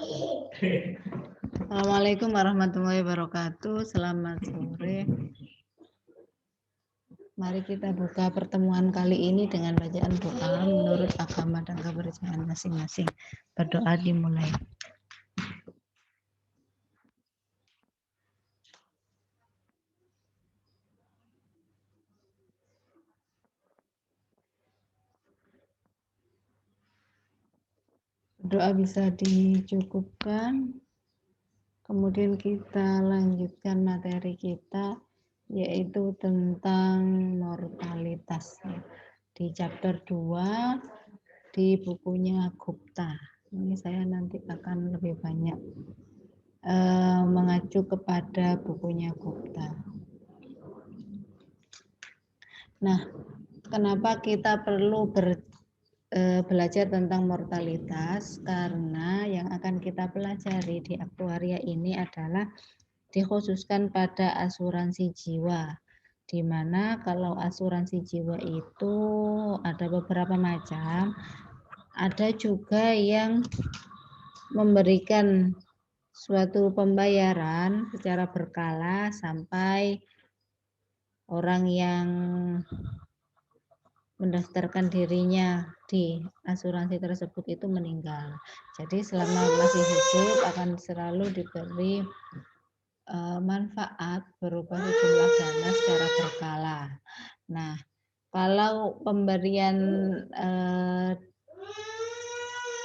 Assalamualaikum warahmatullahi wabarakatuh. Selamat sore. Mari kita buka pertemuan kali ini dengan bacaan doa menurut agama dan kepercayaan masing-masing. Berdoa dimulai. Doa bisa dicukupkan. Kemudian kita lanjutkan materi kita, yaitu tentang mortalitas. Di chapter 2 di bukunya Gupta. Ini saya nanti akan lebih banyak mengacu kepada bukunya Gupta. Nah, kenapa kita perlu belajar tentang mortalitas? Karena yang akan kita pelajari di aktuaria ini adalah dikhususkan pada asuransi jiwa, di mana kalau asuransi jiwa itu ada beberapa macam, ada juga yang memberikan suatu pembayaran secara berkala sampai orang yang mendaftarkan dirinya di asuransi tersebut itu meninggal. Jadi selama masih hidup akan selalu diberi manfaat berupa sejumlah dana secara berkala. Nah, kalau pemberian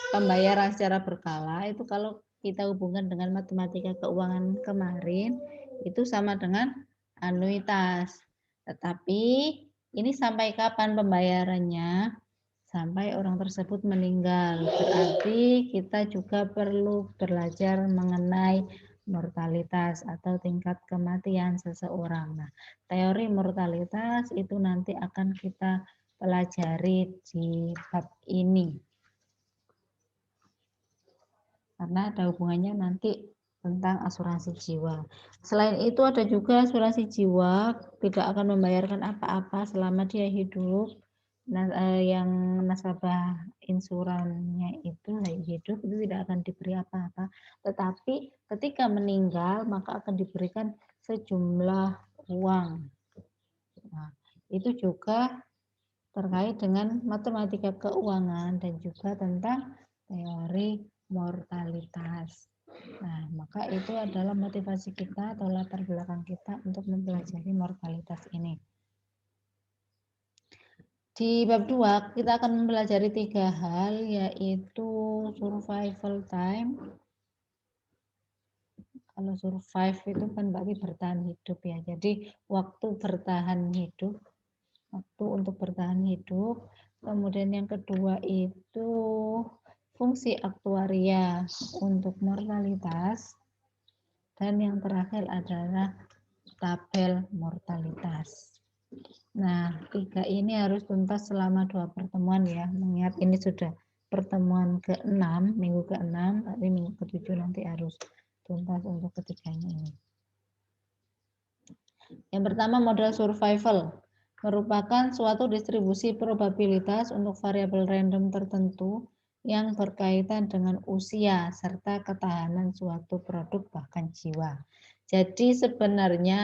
pembayaran secara berkala itu kalau kita hubungkan dengan matematika keuangan kemarin itu sama dengan anuitas. Tetapi ini sampai kapan pembayarannya? Sampai orang tersebut meninggal. Berarti kita juga perlu belajar mengenai mortalitas atau tingkat kematian seseorang. Nah, teori mortalitas itu nanti akan kita pelajari di bab ini. Karena ada hubungannya nanti tentang asuransi jiwa. Selain itu ada juga asuransi jiwa tidak akan membayarkan apa-apa selama dia hidup. Nah, yang nasabah insurannya itu hidup itu tidak akan diberi apa-apa. Tetapi ketika meninggal maka akan diberikan sejumlah uang. Nah, itu juga terkait dengan matematika keuangan dan juga tentang teori mortalitas. Nah, maka itu adalah motivasi kita atau latar belakang kita untuk mempelajari mortalitas ini. Di bab 2 kita akan mempelajari 3 hal, yaitu survival time. Kalau survive itu kan berarti bertahan hidup ya. Jadi waktu bertahan hidup, waktu untuk bertahan hidup. Kemudian yang kedua itu fungsi aktuaria untuk mortalitas. Dan yang terakhir adalah tabel mortalitas. Nah, 3 ini harus tuntas selama 2 pertemuan ya. Mengingat ini sudah pertemuan ke-6, minggu ke-6, tapi minggu ke-7 nanti harus tuntas untuk ketiganya ini. Yang pertama, model survival merupakan suatu distribusi probabilitas untuk variabel random tertentu yang berkaitan dengan usia serta ketahanan suatu produk bahkan jiwa. Jadi sebenarnya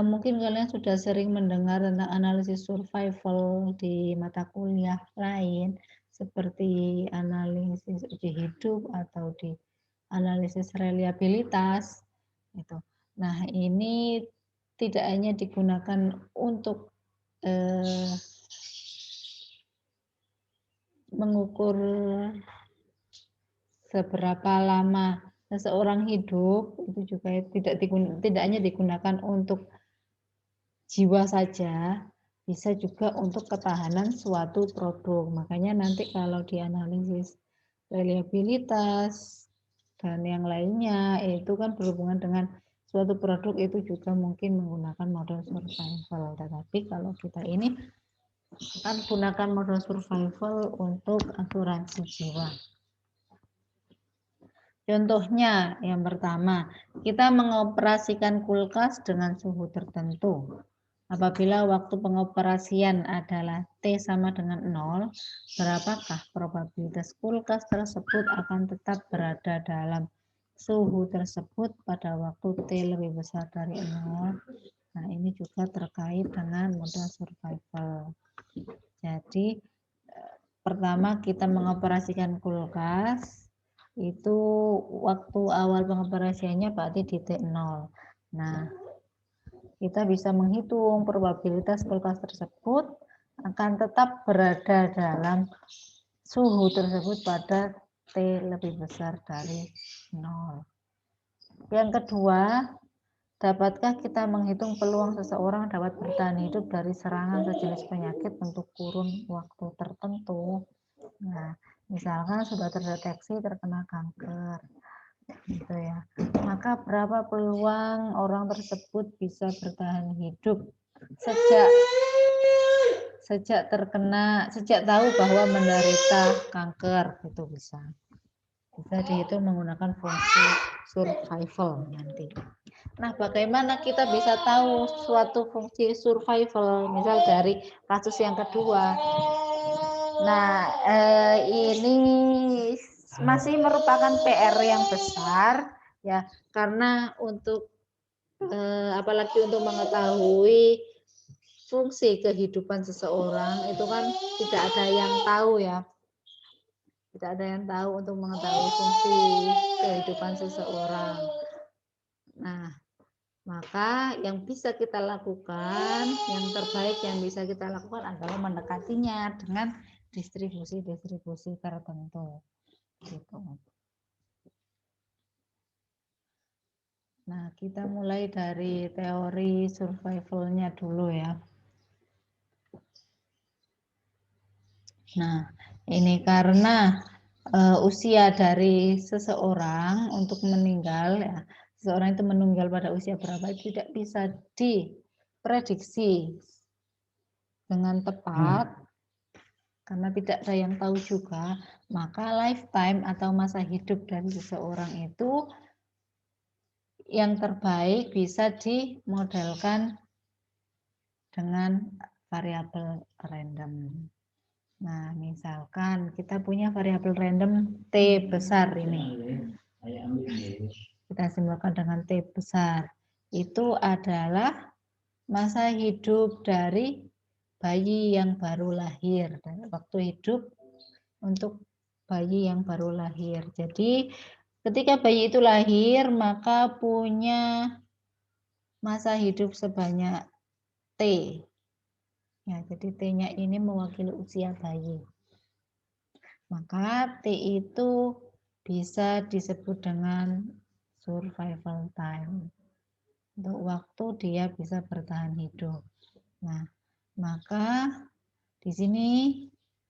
mungkin kalian sudah sering mendengar tentang analisis survival di mata kuliah lain seperti analisis uji hidup atau di analisis reliabilitas itu. Nah, ini tidak hanya digunakan untuk mengukur seberapa lama seseorang hidup, itu juga tidak hanya digunakan untuk jiwa saja, bisa juga untuk ketahanan suatu produk. Makanya nanti kalau dianalisis reliabilitas dan yang lainnya itu kan berhubungan dengan suatu produk itu juga mungkin menggunakan model survival. Tetapi kalau kita ini akan gunakan model survival untuk asuransi jiwa. Contohnya yang pertama, kita mengoperasikan kulkas dengan suhu tertentu. Apabila waktu pengoperasian adalah T sama dengan 0, berapakah probabilitas kulkas tersebut akan tetap berada dalam suhu tersebut pada waktu T lebih besar dari 0? Nah, ini juga terkait dengan modal survival. Jadi, pertama kita mengoperasikan kulkas, itu waktu awal pengoperasiannya berarti di T0. Nah, kita bisa menghitung probabilitas kulkas tersebut akan tetap berada dalam suhu tersebut pada T lebih besar dari 0. Yang kedua, dapatkah kita menghitung peluang seseorang dapat bertahan hidup dari serangan sejenis penyakit untuk kurun waktu tertentu? Nah, misalkan sudah terdeteksi terkena kanker, gitu ya. Maka berapa peluang orang tersebut bisa bertahan hidup sejak tahu bahwa menderita kanker, itu bisa dihitung menggunakan fungsi survival nanti. Nah, bagaimana kita bisa tahu suatu fungsi survival, misal dari kasus yang kedua? Nah, ini masih merupakan PR yang besar ya, karena untuk apalagi untuk mengetahui fungsi kehidupan seseorang itu kan tidak ada yang tahu ya, tidak ada yang tahu untuk mengetahui fungsi kehidupan seseorang. Nah, maka yang bisa kita lakukan, yang terbaik yang bisa kita lakukan adalah mendekatinya dengan distribusi-distribusi tertentu. Gitu. Nah, kita mulai dari teori survival-nya dulu ya. Nah, ini karena usia dari seseorang untuk meninggal ya, seseorang itu meninggal pada usia berapa tidak bisa diprediksi dengan tepat karena tidak ada yang tahu juga, maka lifetime atau masa hidup dari seseorang itu yang terbaik bisa dimodelkan dengan variabel random. Nah, misalkan kita punya variabel random T besar ini. Kita simbolkan dengan T besar. Itu adalah masa hidup dari bayi yang baru lahir. Waktu hidup untuk bayi yang baru lahir. Jadi, ketika bayi itu lahir, maka punya masa hidup sebanyak T. Ya, jadi T-nya ini mewakili usia bayi. Maka T itu bisa disebut dengan survival time. Untuk waktu dia bisa bertahan hidup. Nah, maka di sini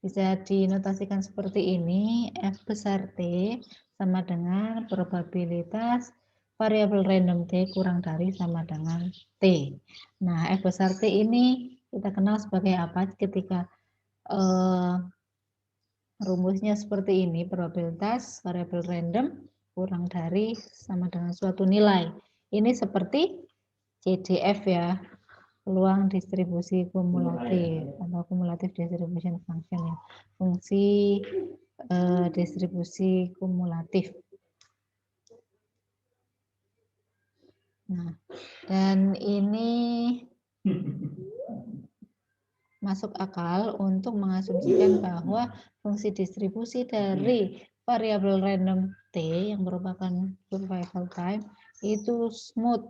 bisa dinotasikan seperti ini, F besar T sama dengan probabilitas variabel random T kurang dari sama dengan T. Nah, F besar T ini kita kenal sebagai apa ketika rumusnya seperti ini, probabilitas variabel random kurang dari sama dengan suatu nilai. Ini seperti CDF ya, peluang distribusi kumulatif atau cumulative distribution function ya, fungsi distribusi kumulatif. Nah, dan ini masuk akal untuk mengasumsikan bahwa fungsi distribusi dari variabel random T yang merupakan survival time itu smooth,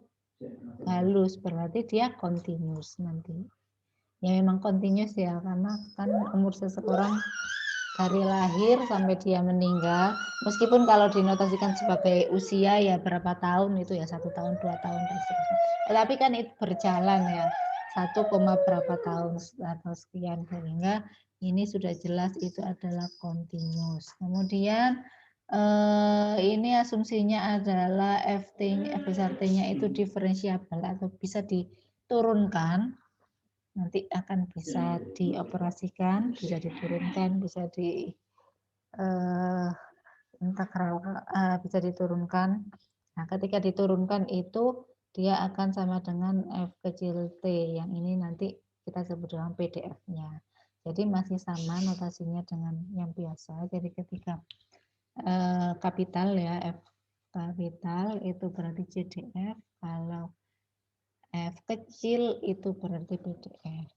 halus, berarti dia continuous nanti. Ya memang continuous ya, karena kan umur seseorang dari lahir sampai dia meninggal, meskipun kalau dinotasikan sebagai usia ya berapa tahun itu ya 1 tahun, 2 tahun, dan seterusnya. Tapi kan itu berjalan ya, 1, berapa tahun atau sekian, sehingga ini sudah jelas itu adalah continuous. Kemudian ini asumsinya adalah F besar T-nya itu diferensiabel atau bisa diturunkan. Nanti akan bisa dioperasikan, bisa diturunkan, bisa integral, bisa diturunkan. Nah, ketika diturunkan itu dia akan sama dengan F kecil T. Yang ini nanti kita sebut dengan PDF-nya. Jadi masih sama notasinya dengan yang biasa. Jadi ketika kapital ya, F kapital itu berarti CDF, kalau F kecil itu berarti PDF.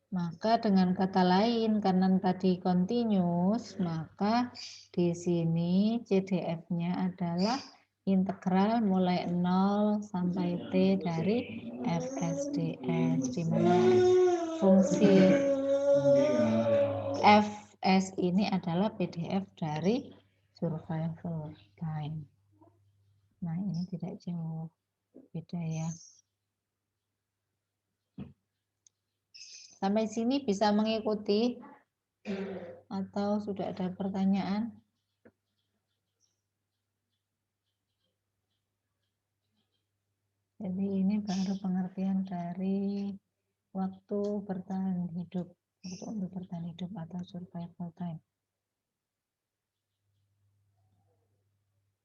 Maka dengan kata lain, karena tadi continuous, maka di sini CDF-nya adalah integral mulai 0 sampai T dari FSDS, di mana fungsi Fs ini adalah PDF dari survival time. Nah, ini tidak jauh beda ya. Sampai sini bisa mengikuti atau sudah ada pertanyaan? Jadi ini baru pengertian dari waktu bertahan hidup, waktu untuk bertahan hidup atau survival time.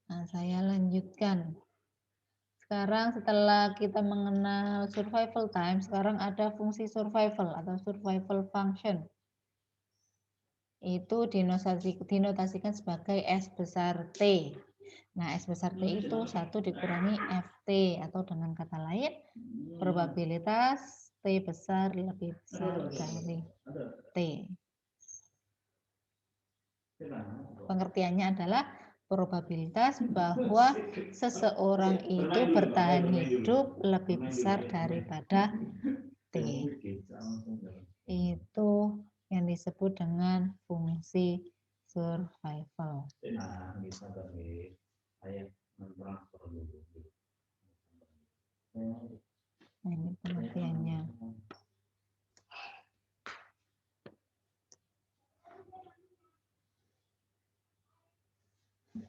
Nah, saya lanjutkan. Sekarang setelah kita mengenal survival time, sekarang ada fungsi survival atau survival function. Itu dinotasikan sebagai S besar T. Nah, S besar T itu 1 dikurangi FT, atau dengan kata lain, probabilitas T besar lebih besar dari T. Pengertiannya adalah probabilitas bahwa seseorang itu bertahan hidup lebih besar daripada T. Itu yang disebut dengan fungsi survival. Nah, ini pengertiannya.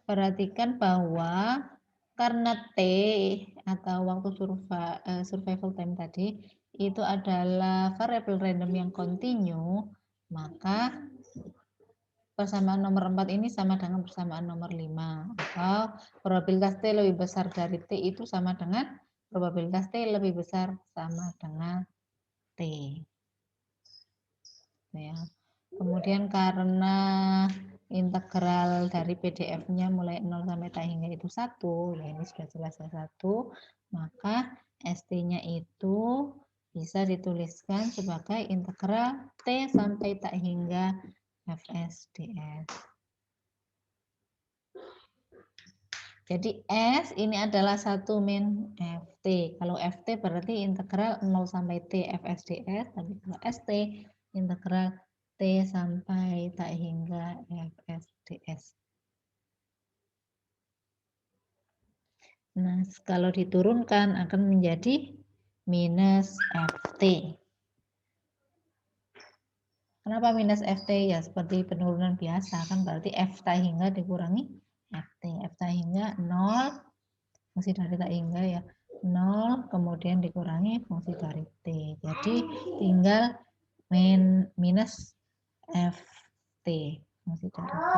Perhatikan bahwa karena T atau waktu survival time tadi itu adalah variabel random yang kontinu, maka persamaan nomor 4 ini sama dengan persamaan nomor 5. Atau probabilitas T lebih besar dari T itu sama dengan probabilitas T lebih besar sama dengan T. Ya. Kemudian karena integral dari PDF-nya mulai 0 sampai T hingga itu 1, ya ini sudah jelas ya 1, maka ST-nya itu bisa dituliskan sebagai integral T sampai T hingga FSDS. Jadi S ini adalah 1 min FT. Kalau FT berarti integral 0 sampai T FSDS, tapi kalau ST integral T sampai T hingga FSDS. Nah, kalau diturunkan akan menjadi minus FT. Kenapa minus FT? Ya seperti penurunan biasa, kan berarti F T hingga dikurangi FT. F T hingga 0, fungsi dari T hingga ya 0, kemudian dikurangi fungsi dari T. Jadi tinggal minus FT, fungsi dari T.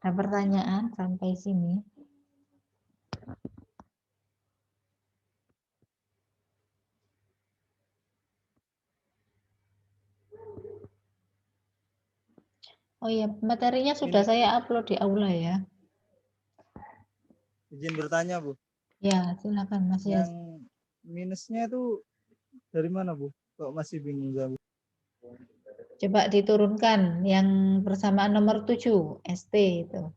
Ada pertanyaan sampai sini? Oh iya, materinya sudah saya upload di aula ya. Izin bertanya, Bu. Ya, silakan Mas Yas. Yang minusnya itu dari mana, Bu? Kok masih bingung, Bu? Coba diturunkan yang persamaan nomor 7, ST itu.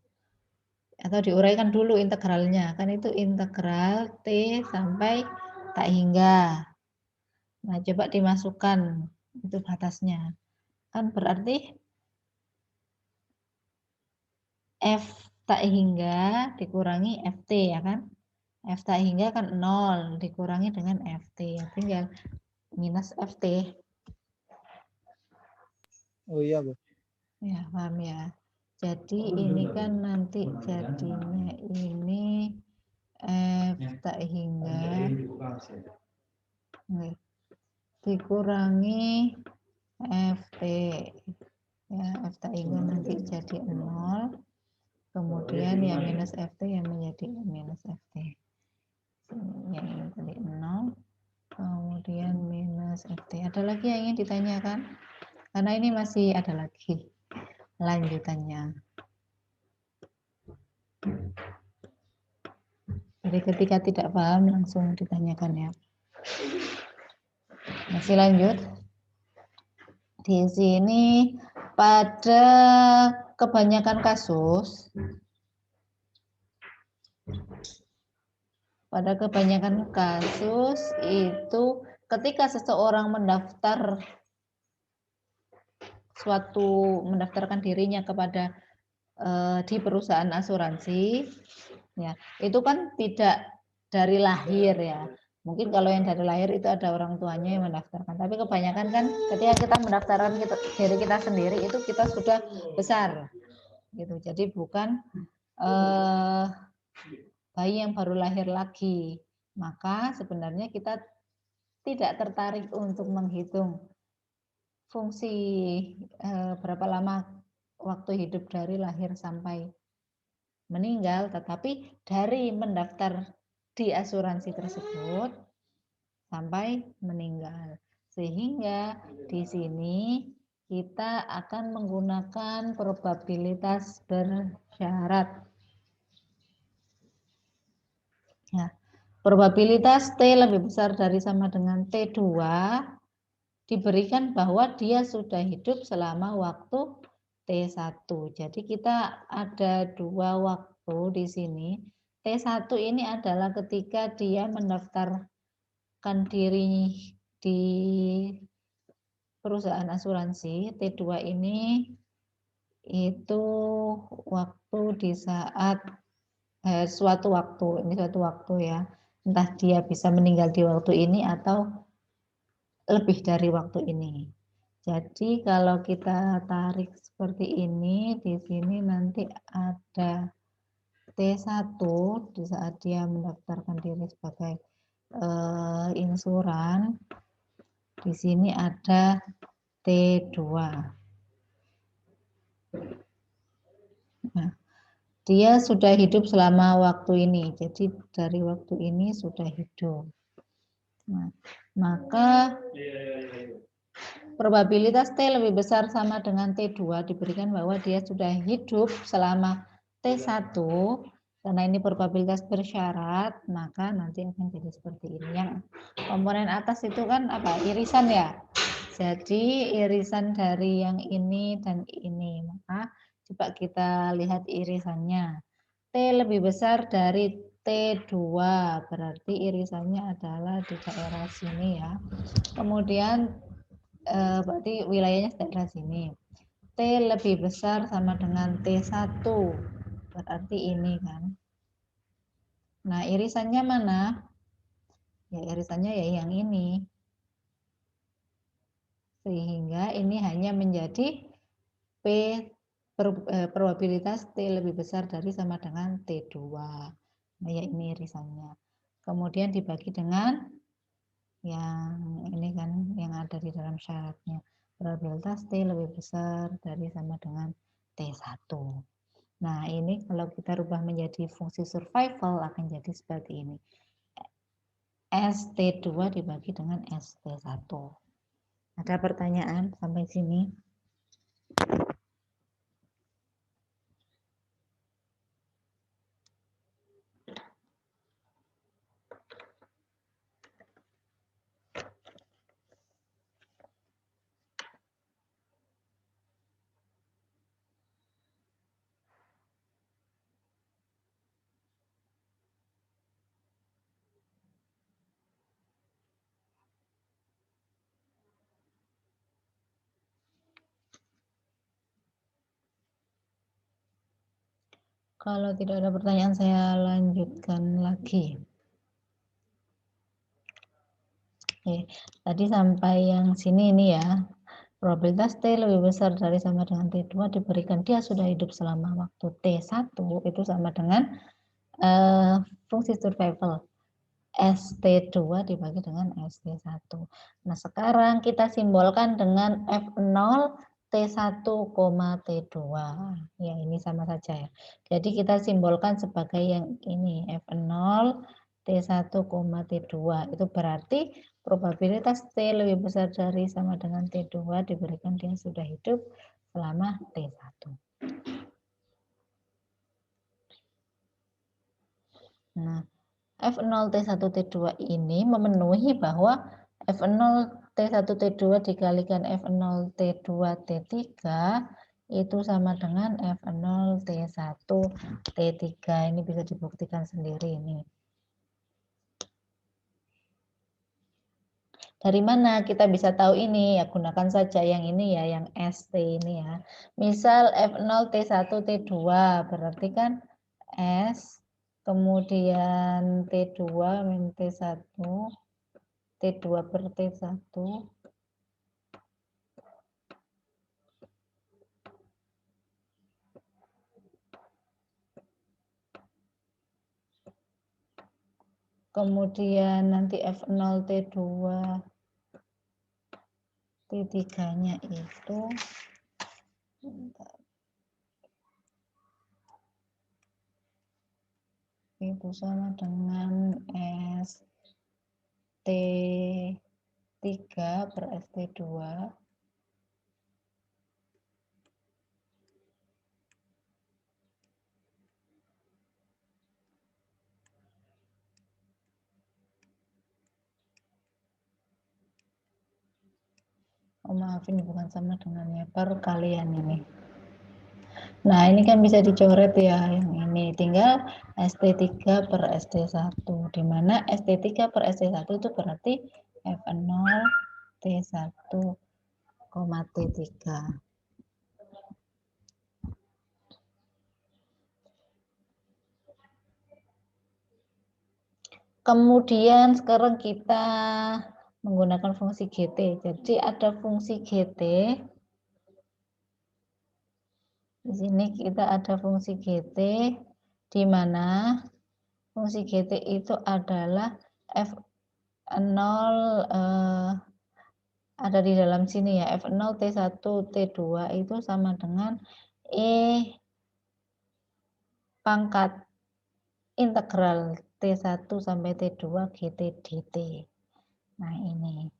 Atau diuraikan dulu integralnya. Kan itu integral T sampai T hingga. Nah, coba dimasukkan itu batasnya. Kan berarti F T hingga dikurangi FT ya kan? F T hingga kan 0 dikurangi dengan FT. Ya, tinggal minus FT. Oh iya, Bu. Ya, paham ya. Jadi ini kan nanti jadinya ini F tak hingga dikurangi FT. Ya, F tak hingga nanti jadi 0. Kemudian yang minus FT yang menjadi minus FT. Yang ini tadi 0. Kemudian minus FT. Ada lagi yang ingin ditanyakan? Karena ini masih ada lagi lanjutannya. Jadi ketika tidak paham langsung ditanyakan ya. Masih lanjut. Di sini pada kebanyakan kasus itu ketika seseorang mendaftarkan dirinya kepada di perusahaan asuransi, ya itu kan tidak dari lahir ya. Mungkin kalau yang dari lahir itu ada orang tuanya yang mendaftarkan. Tapi kebanyakan kan ketika kita mendaftarkan diri kita sendiri itu kita sudah besar, gitu. Jadi bukan bayi yang baru lahir lagi. Maka sebenarnya kita tidak tertarik untuk menghitung fungsi berapa lama waktu hidup dari lahir sampai meninggal, tetapi dari mendaftar di asuransi tersebut sampai meninggal. Sehingga di sini kita akan menggunakan probabilitas bersyarat. Ya, probabilitas T lebih besar dari sama dengan T2 diberikan bahwa dia sudah hidup selama waktu T1. Jadi kita ada dua waktu di sini. T1 ini adalah ketika dia mendaftarkan diri di perusahaan asuransi. T2 ini itu waktu di saat suatu waktu ya. Entah dia bisa meninggal di waktu ini atau lebih dari waktu ini. Jadi kalau kita tarik seperti ini, di sini nanti ada T1 di saat dia mendaftarkan diri sebagai insuran. Di sini ada T2. Nah, dia sudah hidup selama waktu ini. Jadi dari waktu ini sudah hidup. Nah, maka probabilitas T lebih besar sama dengan T2 diberikan bahwa dia sudah hidup selama T1, karena ini probabilitas bersyarat, maka nanti akan jadi seperti ini. Yang komponen atas itu kan apa? Irisan ya. Jadi irisan dari yang ini dan ini. Maka coba kita lihat irisannya. T lebih besar dari T2, berarti irisannya adalah di daerah sini ya. Kemudian berarti wilayahnya daerah sini. T lebih besar sama dengan T1, berarti ini kan. Nah, irisannya mana? Ya, irisannya ya yang ini. Sehingga ini hanya menjadi probabilitas T lebih besar dari sama dengan T2. Nah, ya ini irisannya. Kemudian dibagi dengan yang ini kan, yang ada di dalam syaratnya. Probabilitas T lebih besar dari sama dengan T1. Nah, ini kalau kita rubah menjadi fungsi survival akan jadi seperti ini. ST2 dibagi dengan ST1. Ada pertanyaan sampai sini? Kalau tidak ada pertanyaan, saya lanjutkan lagi. Oke, tadi sampai yang sini ini ya. Probabilitas T lebih besar dari sama dengan T2 diberikan dia sudah hidup selama waktu T1 itu sama dengan fungsi survival ST2 dibagi dengan ST1. Nah, sekarang kita simbolkan dengan F0 T1, T2. Ya, ini sama saja ya. Jadi kita simbolkan sebagai yang ini, F0, T1, T2. Itu berarti probabilitas T lebih besar dari sama dengan T2 diberikan dia sudah hidup selama T1. Nah, F0, T1, T2 ini memenuhi bahwa F0, T1, T2 dikalikan F0, T2, T3 itu sama dengan F0, T1, T3. Ini bisa dibuktikan sendiri ini. Dari mana kita bisa tahu ini? Ya gunakan saja yang ini ya, yang ST ini ya. Misal F0, T1, T2 berarti kan S kemudian T2 min T1 T2 per T1 kemudian nanti F0 T2 T3 nya itu sama dengan S T3 per ST2 maaf ini bukan sama dengannya perkalian ini. Nah ini kan bisa dicoret ya yang ini, tinggal ST3 per ST1, di mana ST3 per ST1 itu berarti F0 T1, T3. Kemudian sekarang kita menggunakan fungsi GT. Jadi ada fungsi GT. Di sini kita ada fungsi GT di mana fungsi GT itu adalah F0 ada di dalam sini ya. F0 T1 T2 itu sama dengan E pangkat integral T1 sampai T2 GT dt. Nah, ini.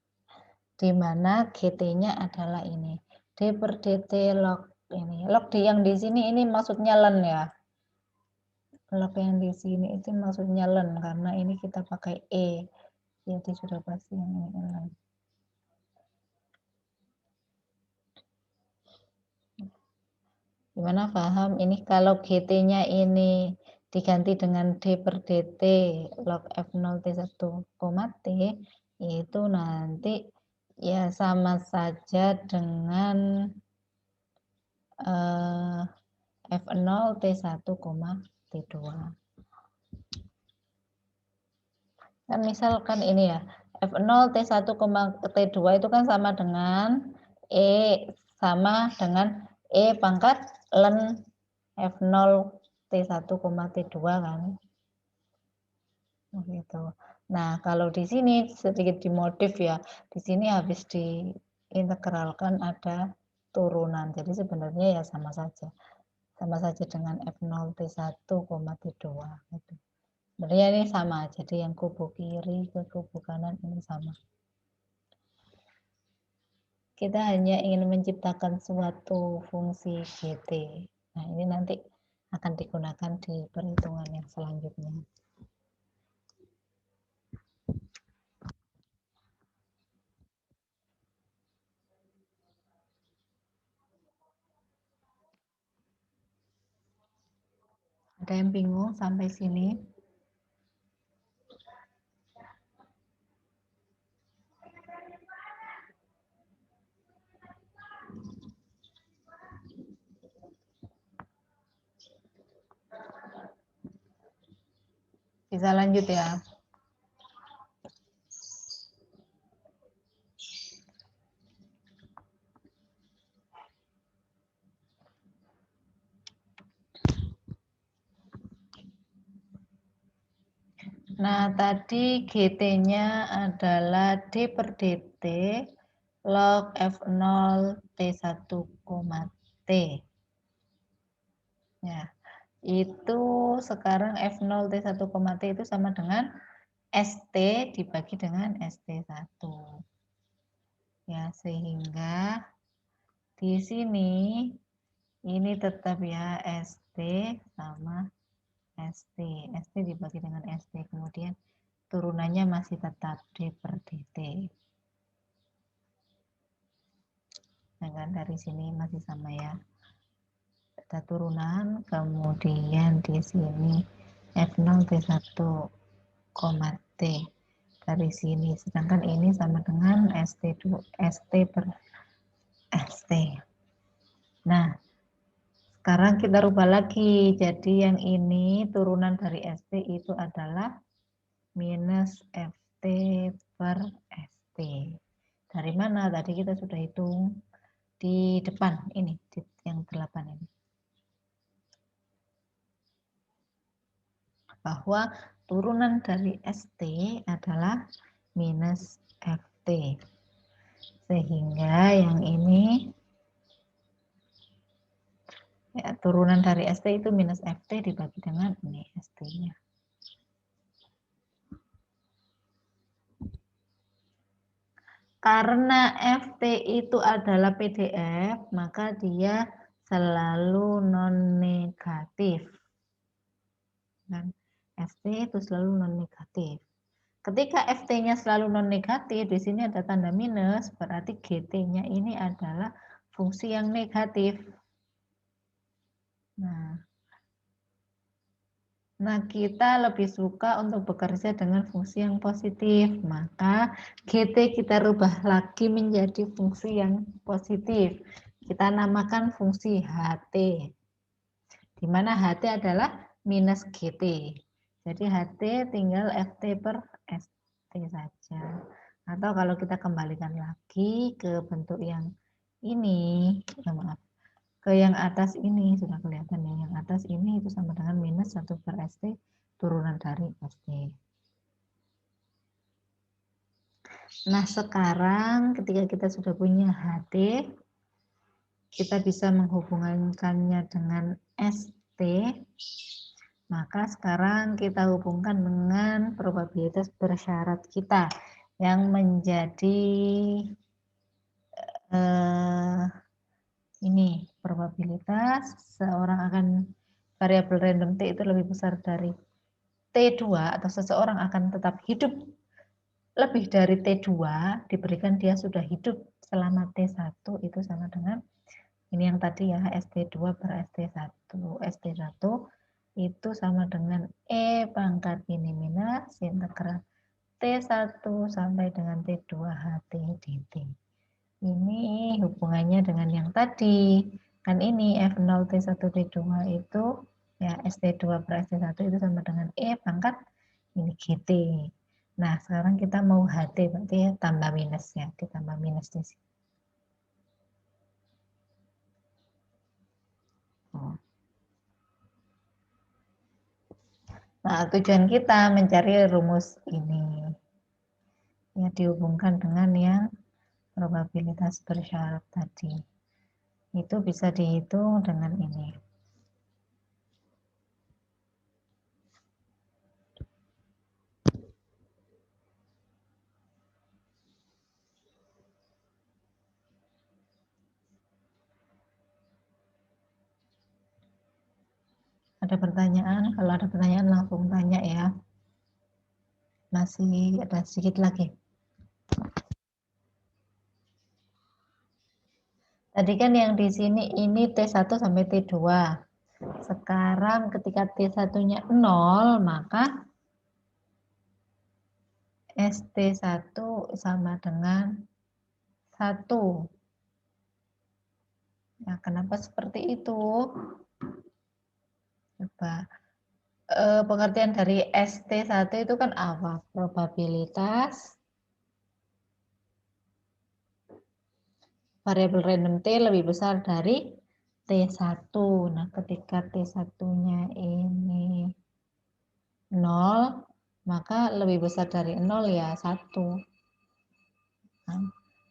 Di mana GT-nya adalah ini. D per dt log ini. Log yang di sini ini maksudnya len ya. Log yang di sini itu maksudnya len karena ini kita pakai E. Jadi sudah pasti yang ini len. Gimana paham? Ini kalau GT-nya ini diganti dengan D per dt log F0 T1, T itu nanti ya sama saja dengan F0 T1, T2. Kan misalkan ini ya, F0 T1, T2 itu kan sama dengan E pangkat len F0 T1, T2 kan. Begitu. Nah, kalau di sini sedikit dimodif ya. Di sini habis diintegralkan ada turunan. Jadi sebenarnya ya sama saja. Sama saja dengan F0 T1, T2 gitu. Sebenarnya ini sama. Jadi yang kubu kiri ke kubu kanan ini sama. Kita hanya ingin menciptakan suatu fungsi GT. Nah, ini nanti akan digunakan di perhitungan yang selanjutnya. Ada yang bingung sampai sini? Bisa lanjut ya. Nah, tadi GT-nya adalah D per dt log F0 T1, T. Ya, itu sekarang F0 T1, T itu sama dengan ST dibagi dengan ST1. Ya, sehingga di sini ini tetap ya ST sama ST. ST dibagi dengan ST. Kemudian turunannya masih tetap D per DT. Nah, dari sini masih sama ya. Ada turunan, kemudian di sini F0 T1, T dari sini. Sedangkan ini sama dengan ST2, ST per ST. Nah, sekarang kita rubah lagi. Jadi yang ini turunan dari ST itu adalah minus FT per ST. Dari mana? Tadi kita sudah hitung di depan ini, di yang 8 ini. Bahwa turunan dari ST adalah minus FT. Sehingga yang ini ya, turunan dari ST itu minus FT dibagi dengan ini ST-nya. Karena FT itu adalah PDF, maka dia selalu non-negatif. Dan FT itu selalu non-negatif. Ketika FT-nya selalu non-negatif, di sini ada tanda minus, berarti GT-nya ini adalah fungsi yang negatif. Nah, kita lebih suka untuk bekerja dengan fungsi yang positif. Maka GT kita rubah lagi menjadi fungsi yang positif. Kita namakan fungsi HT. Di mana HT adalah minus GT. Jadi HT tinggal FT per ST saja. Atau kalau kita kembalikan lagi ke bentuk yang ini, maaf, ke yang atas ini sudah kelihatan ya, yang atas ini itu sama dengan minus 1 per ST turunan dari ST. Nah, sekarang ketika kita sudah punya HT, kita bisa menghubungkannya dengan ST. Maka sekarang kita hubungkan dengan probabilitas bersyarat kita yang menjadi ini probabilitas seorang akan variabel random T itu lebih besar dari T2 atau seseorang akan tetap hidup lebih dari T2 diberikan dia sudah hidup selama T1 itu sama dengan ini yang tadi ya ST2 per ST1. ST1 itu sama dengan E pangkat ini minus integral T1 sampai dengan T2 HT dt. Ini hubungannya dengan yang tadi. Kan ini F0 T1 T2 itu ya ST2 per ST1 itu sama dengan E pangkat ini GT. Nah, sekarang kita mau HT berarti tambah minus ya, ditambah minus di sini. Nah, tujuan kita mencari rumus ini. Ya, dihubungkan dengan yang probabilitas bersyarat tadi. Itu bisa dihitung dengan ini. Ada pertanyaan? Kalau ada pertanyaan langsung tanya ya. Masih ada sedikit lagi. Tadi kan yang di sini ini T1 sampai T2. Sekarang ketika T1-nya 0, maka ST1 sama dengan 1. Nah, kenapa seperti itu? Coba. Pengertian dari ST1 itu kan apa? Probabilitas variabel random T lebih besar dari T1. Nah, ketika T1-nya ini 0, maka lebih besar dari 0 ya 1. Nah,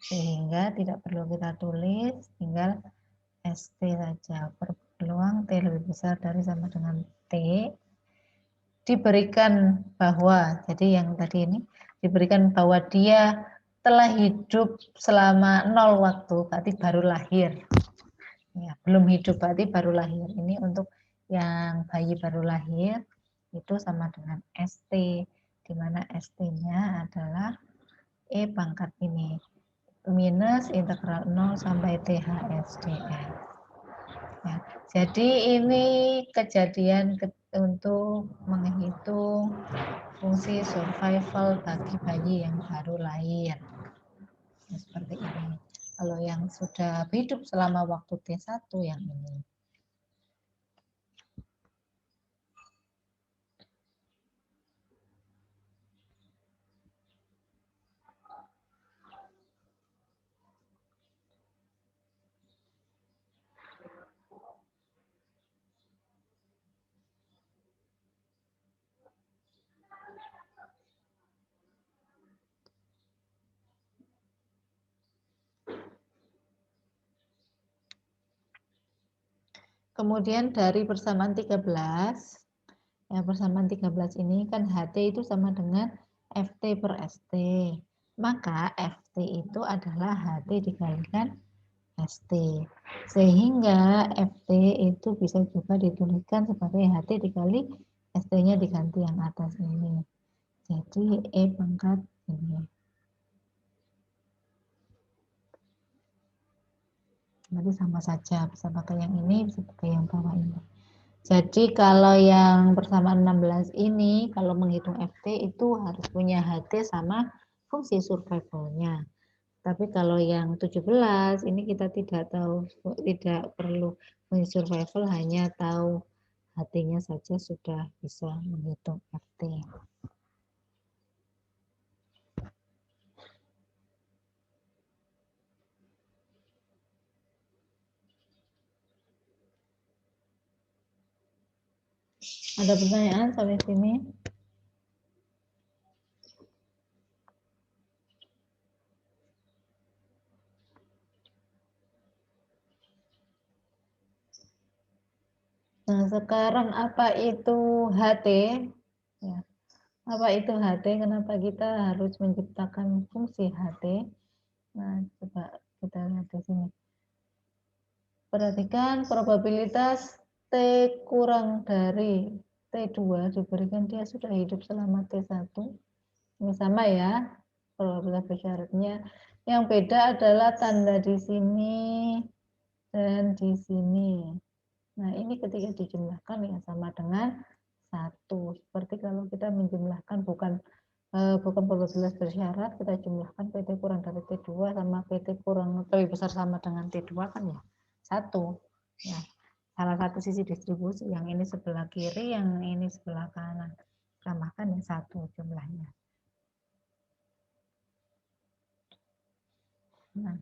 Sehingga tidak perlu kita tulis, tinggal ST saja. Peluang T lebih besar dari sama dengan T. Diberikan bahwa, jadi yang tadi ini, diberikan bahwa dia telah hidup selama 0 waktu, berarti baru lahir. Ya, belum hidup berarti baru lahir. Ini untuk yang bayi baru lahir itu sama dengan ST, di mana ST-nya adalah E pangkat ini minus integral 0 sampai THSDF. Ya, jadi ini kejadian untuk menghitung fungsi survival bagi bayi yang baru lahir. Nah, seperti ini. Kalau yang sudah hidup selama waktu T1 yang ini. Kemudian dari persamaan 13, ya persamaan 13 ini kan HT itu sama dengan FT per ST. Maka FT itu adalah HT dikalikan ST. Sehingga FT itu bisa juga dituliskan sebagai HT dikali ST-nya diganti yang atas ini. Jadi E pangkat ini. Berarti sama saja, bisa pakai yang ini, bisa pakai yang bawah ini. Jadi kalau yang persamaan 16 ini, kalau menghitung FT itu harus punya HT sama fungsi survivalnya. Tapi kalau yang 17 ini kita tidak tahu, tidak perlu fungsi survival, hanya tahu HT-nya saja sudah bisa menghitung FT. Ada pertanyaan sampai sini? Nah, sekarang apa itu HT? Ya. Apa itu HT? Kenapa kita harus menciptakan fungsi HT? Nah, coba kita lihat di sini. Perhatikan probabilitas T kurang dari T2 diberikan dia sudah hidup selama T1. Ini sama ya, probabilitas bersyaratnya. Yang beda adalah tanda di sini dan di sini. Nah, ini ketika dijumlahkan ya sama dengan 1. Seperti kalau kita menjumlahkan bukan probabilitas bersyarat, kita jumlahkan PT kurang dari T2 sama PT kurang lebih besar sama dengan T2 kan ya 1. Ya, salah satu sisi distribusi, yang ini sebelah kiri, yang ini sebelah kanan. Tambahkan yang 1 jumlahnya. Nah,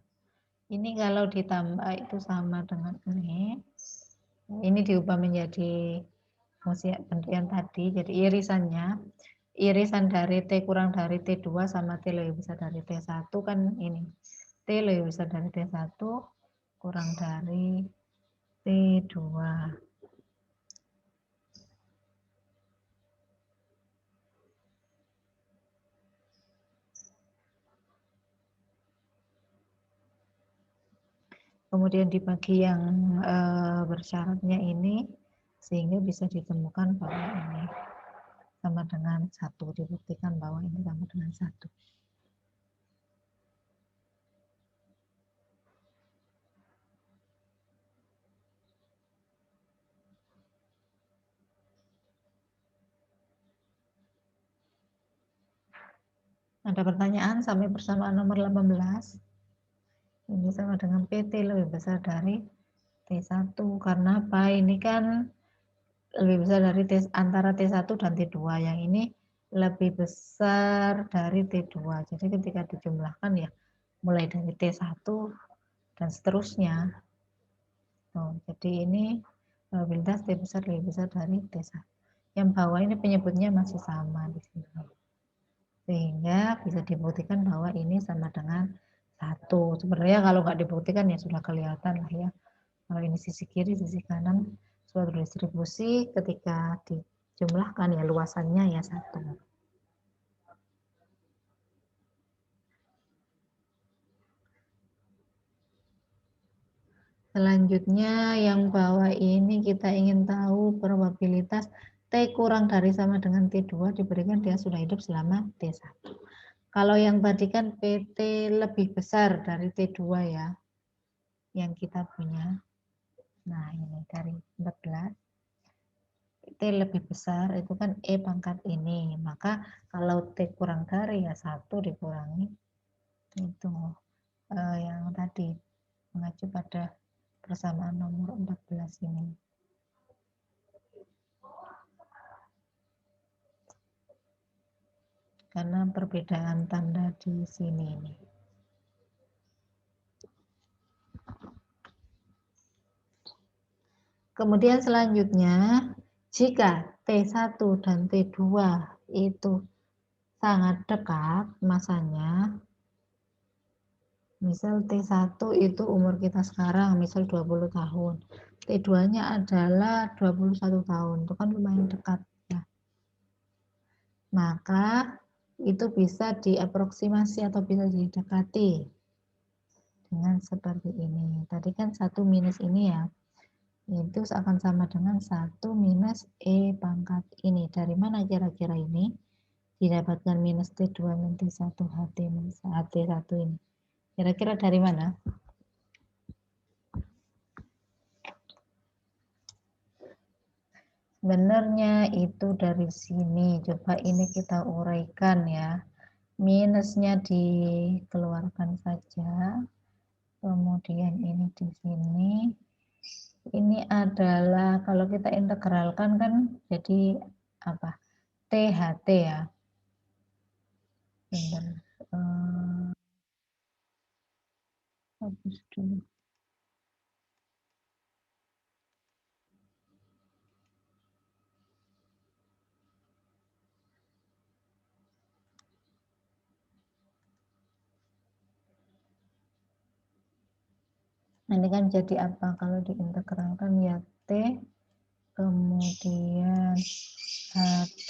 ini kalau ditambah itu sama dengan ini. Ini diubah menjadi fungsi bentuk yang tadi, jadi irisan dari T kurang dari T2 sama T lebih besar dari T1 kan ini. T lebih besar dari T1 kurang dari T2. Kemudian dibagi yang bersyaratnya ini, sehingga bisa ditemukan bahwa ini sama dengan 1, dibuktikan bahwa ini sama dengan 1. Ada pertanyaan sampai persamaan nomor 18? Ini sama dengan PT lebih besar dari T1. Karena apa? Ini kan lebih besar dari antara T1 dan T2. Yang ini lebih besar dari T2. Jadi ketika dijumlahkan ya mulai dari T1 dan seterusnya. Jadi ini probabilitas T besar lebih besar dari T1. Yang bawah ini penyebutnya masih sama di sini. Sehingga bisa dibuktikan bahwa ini sama dengan 1. Sebenarnya kalau nggak dibuktikan ya sudah kelihatan lah ya. Kalau ini sisi kiri, sisi kanan, suatu distribusi ketika dijumlahkan ya luasannya ya 1. Selanjutnya yang bawah ini kita ingin tahu probabilitas T kurang dari sama dengan T2 diberikan dia sudah hidup selama T1. Kalau yang tadi kan PT lebih besar dari T2 ya, yang kita punya. Nah ini dari 14. T lebih besar itu kan E pangkat ini. Maka kalau T kurang dari ya 1 dikurangi itu yang tadi mengacu pada persamaan nomor 14 ini. Karena perbedaan tanda di sini ini. Kemudian selanjutnya, jika T1 dan T2 itu sangat dekat masanya, misal T1 itu umur kita sekarang, misal 20 tahun, T2-nya adalah 21 tahun, itu kan lumayan dekat ya. Maka itu bisa diaproksimasi atau bisa didekati dengan seperti ini. Tadi kan 1 minus ini ya, itu akan sama dengan 1 minus E pangkat ini. Dari mana kira-kira ini? Didapatkan minus T2 min T1 HT minus HT1 ini. Kira-kira dari mana? Sebenarnya itu dari sini. Coba ini kita uraikan ya. Minusnya dikeluarkan saja. Kemudian ini di sini. Ini adalah kalau kita integralkan kan jadi apa? THT ya. Bentar. Hapus dulu. Ini kan jadi apa? Kalau diintegralkan ya T, kemudian HT.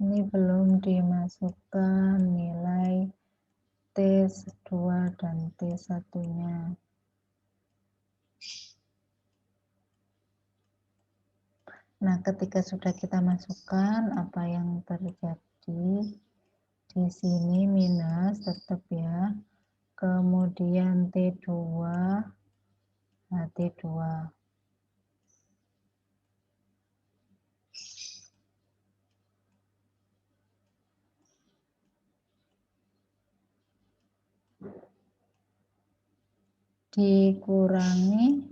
Ini belum dimasukkan nilai T2 dan T1-nya. Nah, ketika sudah kita masukkan, apa yang terjadi? Di sini minus tetap ya. Kemudian T2, HT2. Dikurangi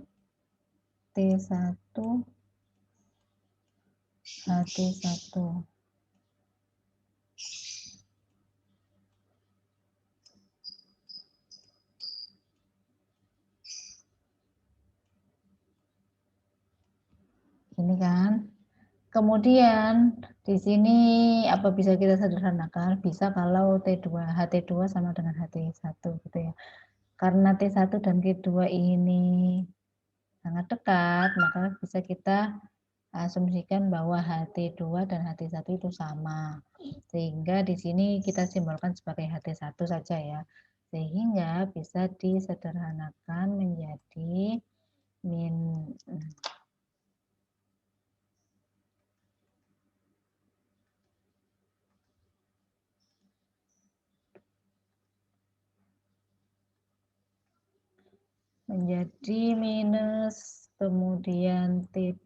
T1, HT1. Ini kan. Kemudian di sini apa bisa kita sederhanakan? Bisa kalau T2, HT2 sama dengan HT1 gitu ya. Karena T1 dan T2 ini sangat dekat, maka bisa kita asumsikan bahwa HT2 dan HT1 itu sama. Sehingga di sini kita simbolkan sebagai HT1 saja ya. Sehingga bisa disederhanakan menjadi menjadi minus kemudian T2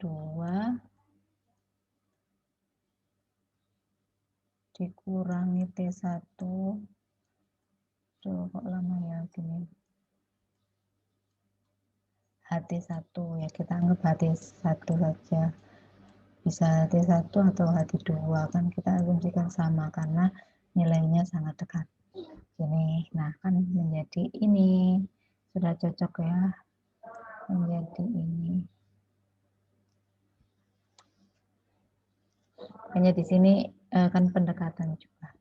dikurangi T1. Tuh, kok lama ya gini. HT1 ya, kita anggap HT1 saja. Bisa HT1 atau HT2 kan kita asumsikan sama karena nilainya sangat dekat. Ini, nah kan menjadi ini. Sudah cocok ya. Menjadi ini. Hanya di sini kan pendekatan juga.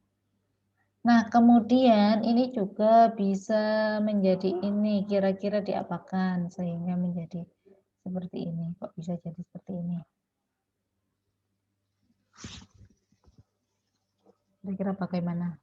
Nah, kemudian ini juga bisa menjadi ini, kira-kira diapakan sehingga menjadi seperti ini. Kok bisa jadi seperti ini? Kira-kira bagaimana?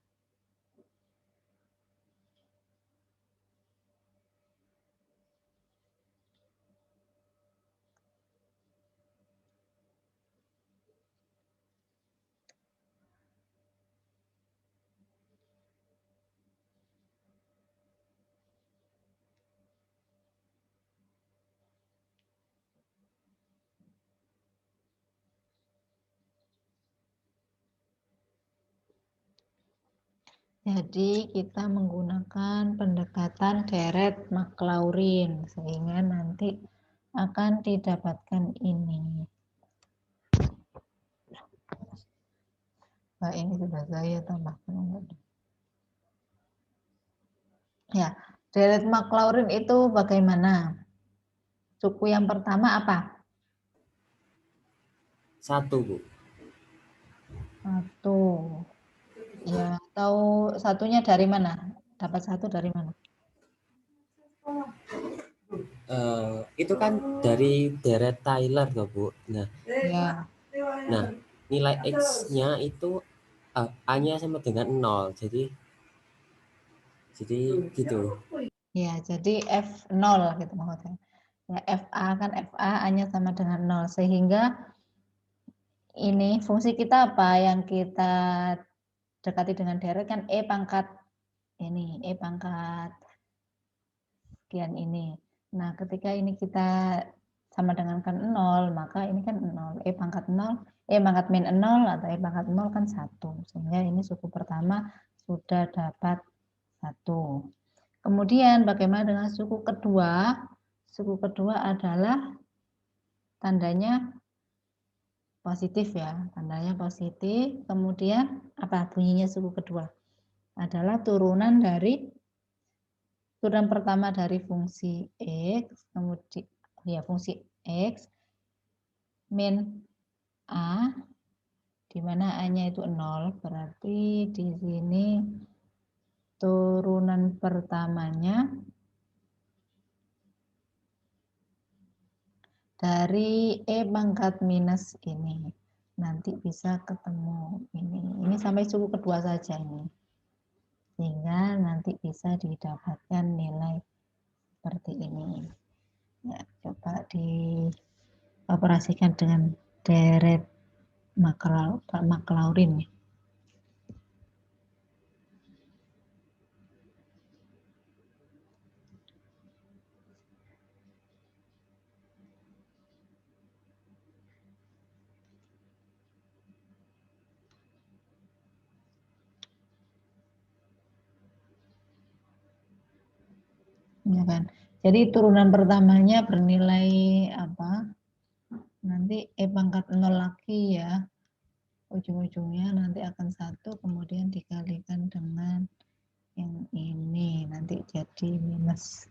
Jadi kita menggunakan pendekatan deret Maclaurin sehingga nanti akan didapatkan ini. Nah, ini sudah saya tambahkan enggak? Ya, deret Maclaurin itu bagaimana? Suku yang pertama apa? 1, Bu. 1. Ya, tahu satunya dari mana? Dapat 1 dari mana? Itu kan dari deret Taylor toh, Bu. Ya. Nah, nilai X-nya itu A-nya sama dengan 0. Jadi gitu. Ya, jadi F0 gitu maksudnya. Ya, FA kan FA A-nya sama dengan 0 sehingga ini fungsi kita apa yang kita dekati dengan deret kan E pangkat ini, E pangkat sekian ini. Nah, ketika ini kita sama dengan kan 0, maka ini kan 0. E pangkat 0, E pangkat min 0 atau E pangkat 0 kan 1. Sehingga ini suku pertama sudah dapat 1. Kemudian bagaimana dengan suku kedua? Suku kedua adalah tandanya positif ya, tandanya positif. Kemudian apa bunyinya suku kedua? Adalah turunan pertama dari fungsi X, kemudian ya fungsi X min A, di mana A-nya itu 0, berarti di sini turunan pertamanya dari E pangkat minus ini. Nanti bisa ketemu ini. Ini sampai suku kedua saja ini. Sehingga nanti bisa didapatkan nilai seperti ini. Ya, coba dioperasikan dengan deret Maclaurin. Ya kan? Jadi turunan pertamanya bernilai apa? Nanti E pangkat 0 lagi ya. Ujung-ujungnya nanti akan 1, kemudian dikalikan dengan yang ini. Nanti jadi minus.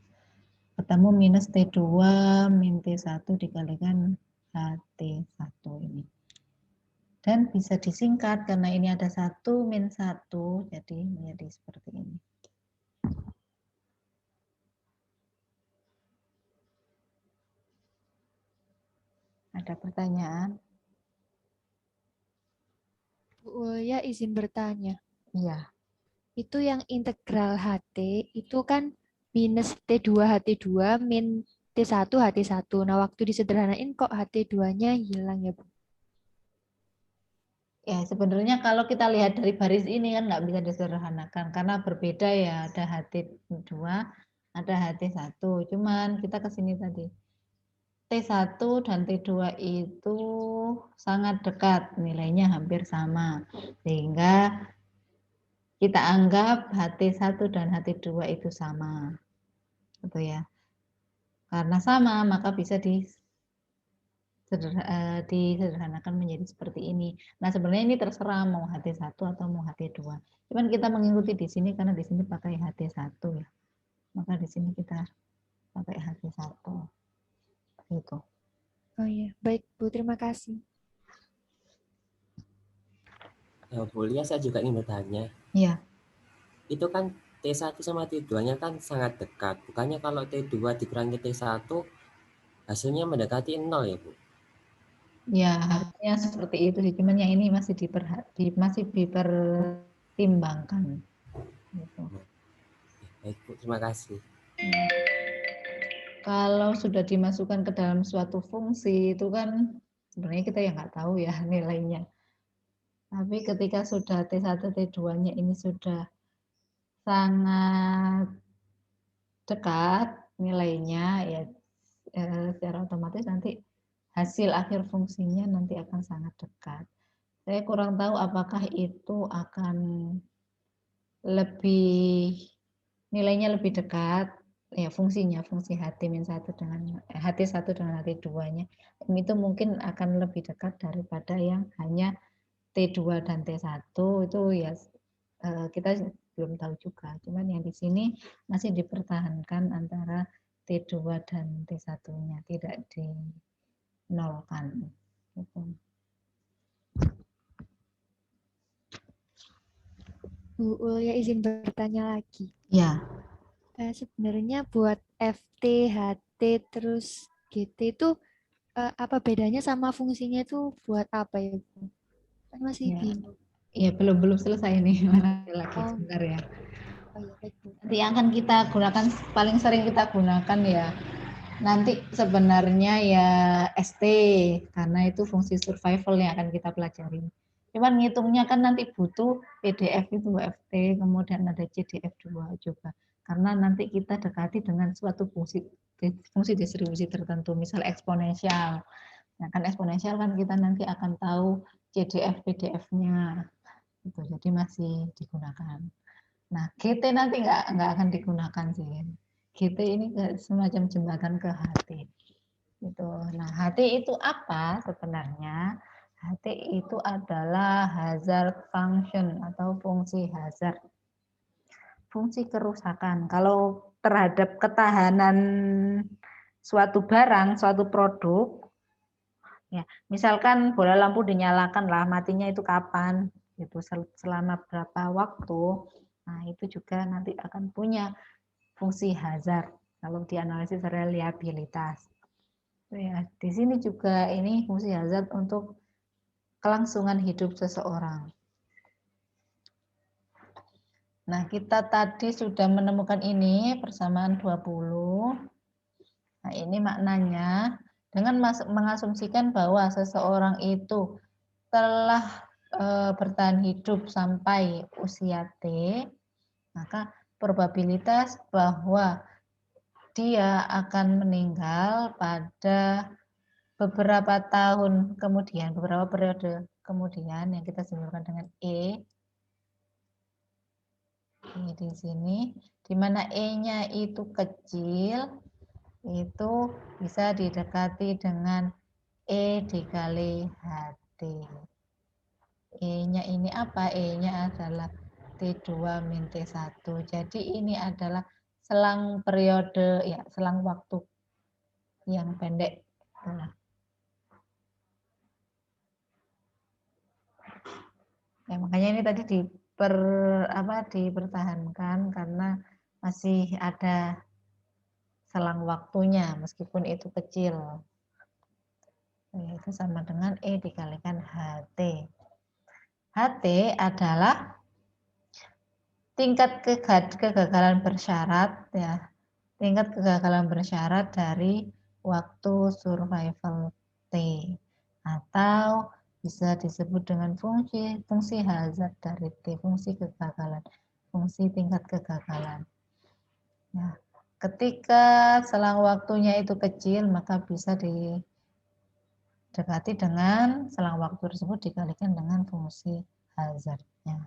Ketemu minus T2 min T1 dikalikan HT1 ini. Dan bisa disingkat karena ini ada 1 min 1, jadi menjadi seperti ini. Ada pertanyaan? Bu ya izin bertanya. Iya. Itu yang integral HT itu kan minus T2 HT2 min T1 HT1. Nah, waktu disederhanain kok HT2-nya hilang ya, Bu? Ya, sebenarnya kalau kita lihat dari baris ini kan nggak bisa disederhanakan karena berbeda ya, ada HT2, ada HT1. Cuman kita ke sini tadi. T1 dan T2 itu sangat dekat, nilainya hampir sama. Sehingga kita anggap HT1 dan HT2 itu sama. Gitu ya. Karena sama, maka bisa disederhanakan menjadi seperti ini. Nah, sebenarnya ini terserah mau HT1 atau mau HT2. Cuman kita mengikuti di sini karena di sini pakai HT1 ya. Maka di sini kita pakai HT1. Gitu. Oh iya, baik Bu, terima kasih. Bu Lia, saya juga ingin bertanya. Iya. itu kan T1 sama T2-nya kan sangat dekat. Bukannya kalau T2 dikurangi T1 hasilnya mendekati 0 ya, Bu? Ya, harusnya seperti itu sih. Cuman yang ini masih dipertimbangkan. Gitu. Baik, Bu, terima kasih. Kalau sudah dimasukkan ke dalam suatu fungsi itu kan sebenarnya kita ya nggak tahu ya nilainya. Tapi ketika sudah T1, T2-nya ini sudah sangat dekat nilainya, ya secara otomatis nanti hasil akhir fungsinya nanti akan sangat dekat. Saya kurang tahu apakah itu akan lebih nilainya lebih dekat ya fungsinya, fungsi HT-1 dengan HT1 dengan HT2-nya. Itu mungkin akan lebih dekat daripada yang hanya T2 dan T1 itu ya kita belum tahu juga. Cuman yang di sini masih dipertahankan antara T2 dan T1-nya, tidak dinolkan. Gitu. Bu Ulya izin bertanya lagi. Ya, Sebenarnya buat FT, HT, terus GT itu apa bedanya sama fungsinya itu buat apa ya, Bu? Kan masih ya, bingung. ya belum selesai nih. Lagi Oh, sebentar ya. oh ya, baik, Bu. Nanti yang akan kita gunakan paling sering kita gunakan ya nanti sebenarnya ya ST karena itu fungsi survival yang akan kita pelajari. Cuman ngitungnya kan nanti butuh PDF itu FT, kemudian ada CDF2 juga. Karena nanti kita dekati dengan suatu fungsi distribusi tertentu, misal eksponensial. Nah, kan eksponensial kan kita nanti akan tahu CDF PDF-nya. Gitu, jadi masih digunakan. Nah, GT nanti nggak akan digunakan sih. GT ini semacam jembatan ke HT. Gitu. Nah, HT itu apa sebenarnya? HT itu adalah hazard function atau fungsi hazard. Fungsi kerusakan. Kalau terhadap ketahanan suatu barang, suatu produk, ya, misalkan bola lampu dinyalakan lah, matinya itu kapan? Itu selama berapa waktu? Nah, itu juga nanti akan punya fungsi hazard kalau dianalisis reliabilitas. Ya, di sini juga ini fungsi hazard untuk kelangsungan hidup seseorang. Nah, kita tadi sudah menemukan ini persamaan 20. Nah, ini maknanya dengan mengasumsikan bahwa seseorang itu telah bertahan hidup sampai usia T, maka probabilitas bahwa dia akan meninggal pada beberapa tahun kemudian, beberapa periode kemudian yang kita simpulkan dengan E. Ini di sini, di mana E-nya itu kecil, itu bisa didekati dengan E dikali HT. E-nya ini apa? E-nya adalah T2 min T1. Jadi ini adalah selang periode, ya selang waktu yang pendek. Nah, ya, makanya ini tadi dipertahankan karena masih ada selang waktunya meskipun itu kecil. Itu sama dengan E dikalikan HT. HT adalah tingkat kegagalan bersyarat ya. Tingkat kegagalan bersyarat dari waktu survival T atau bisa disebut dengan fungsi hazard dari T, fungsi kegagalan, fungsi tingkat kegagalan. Nah, ketika selang waktunya itu kecil, maka bisa didekati dengan selang waktu tersebut dikalikan dengan fungsi hazardnya.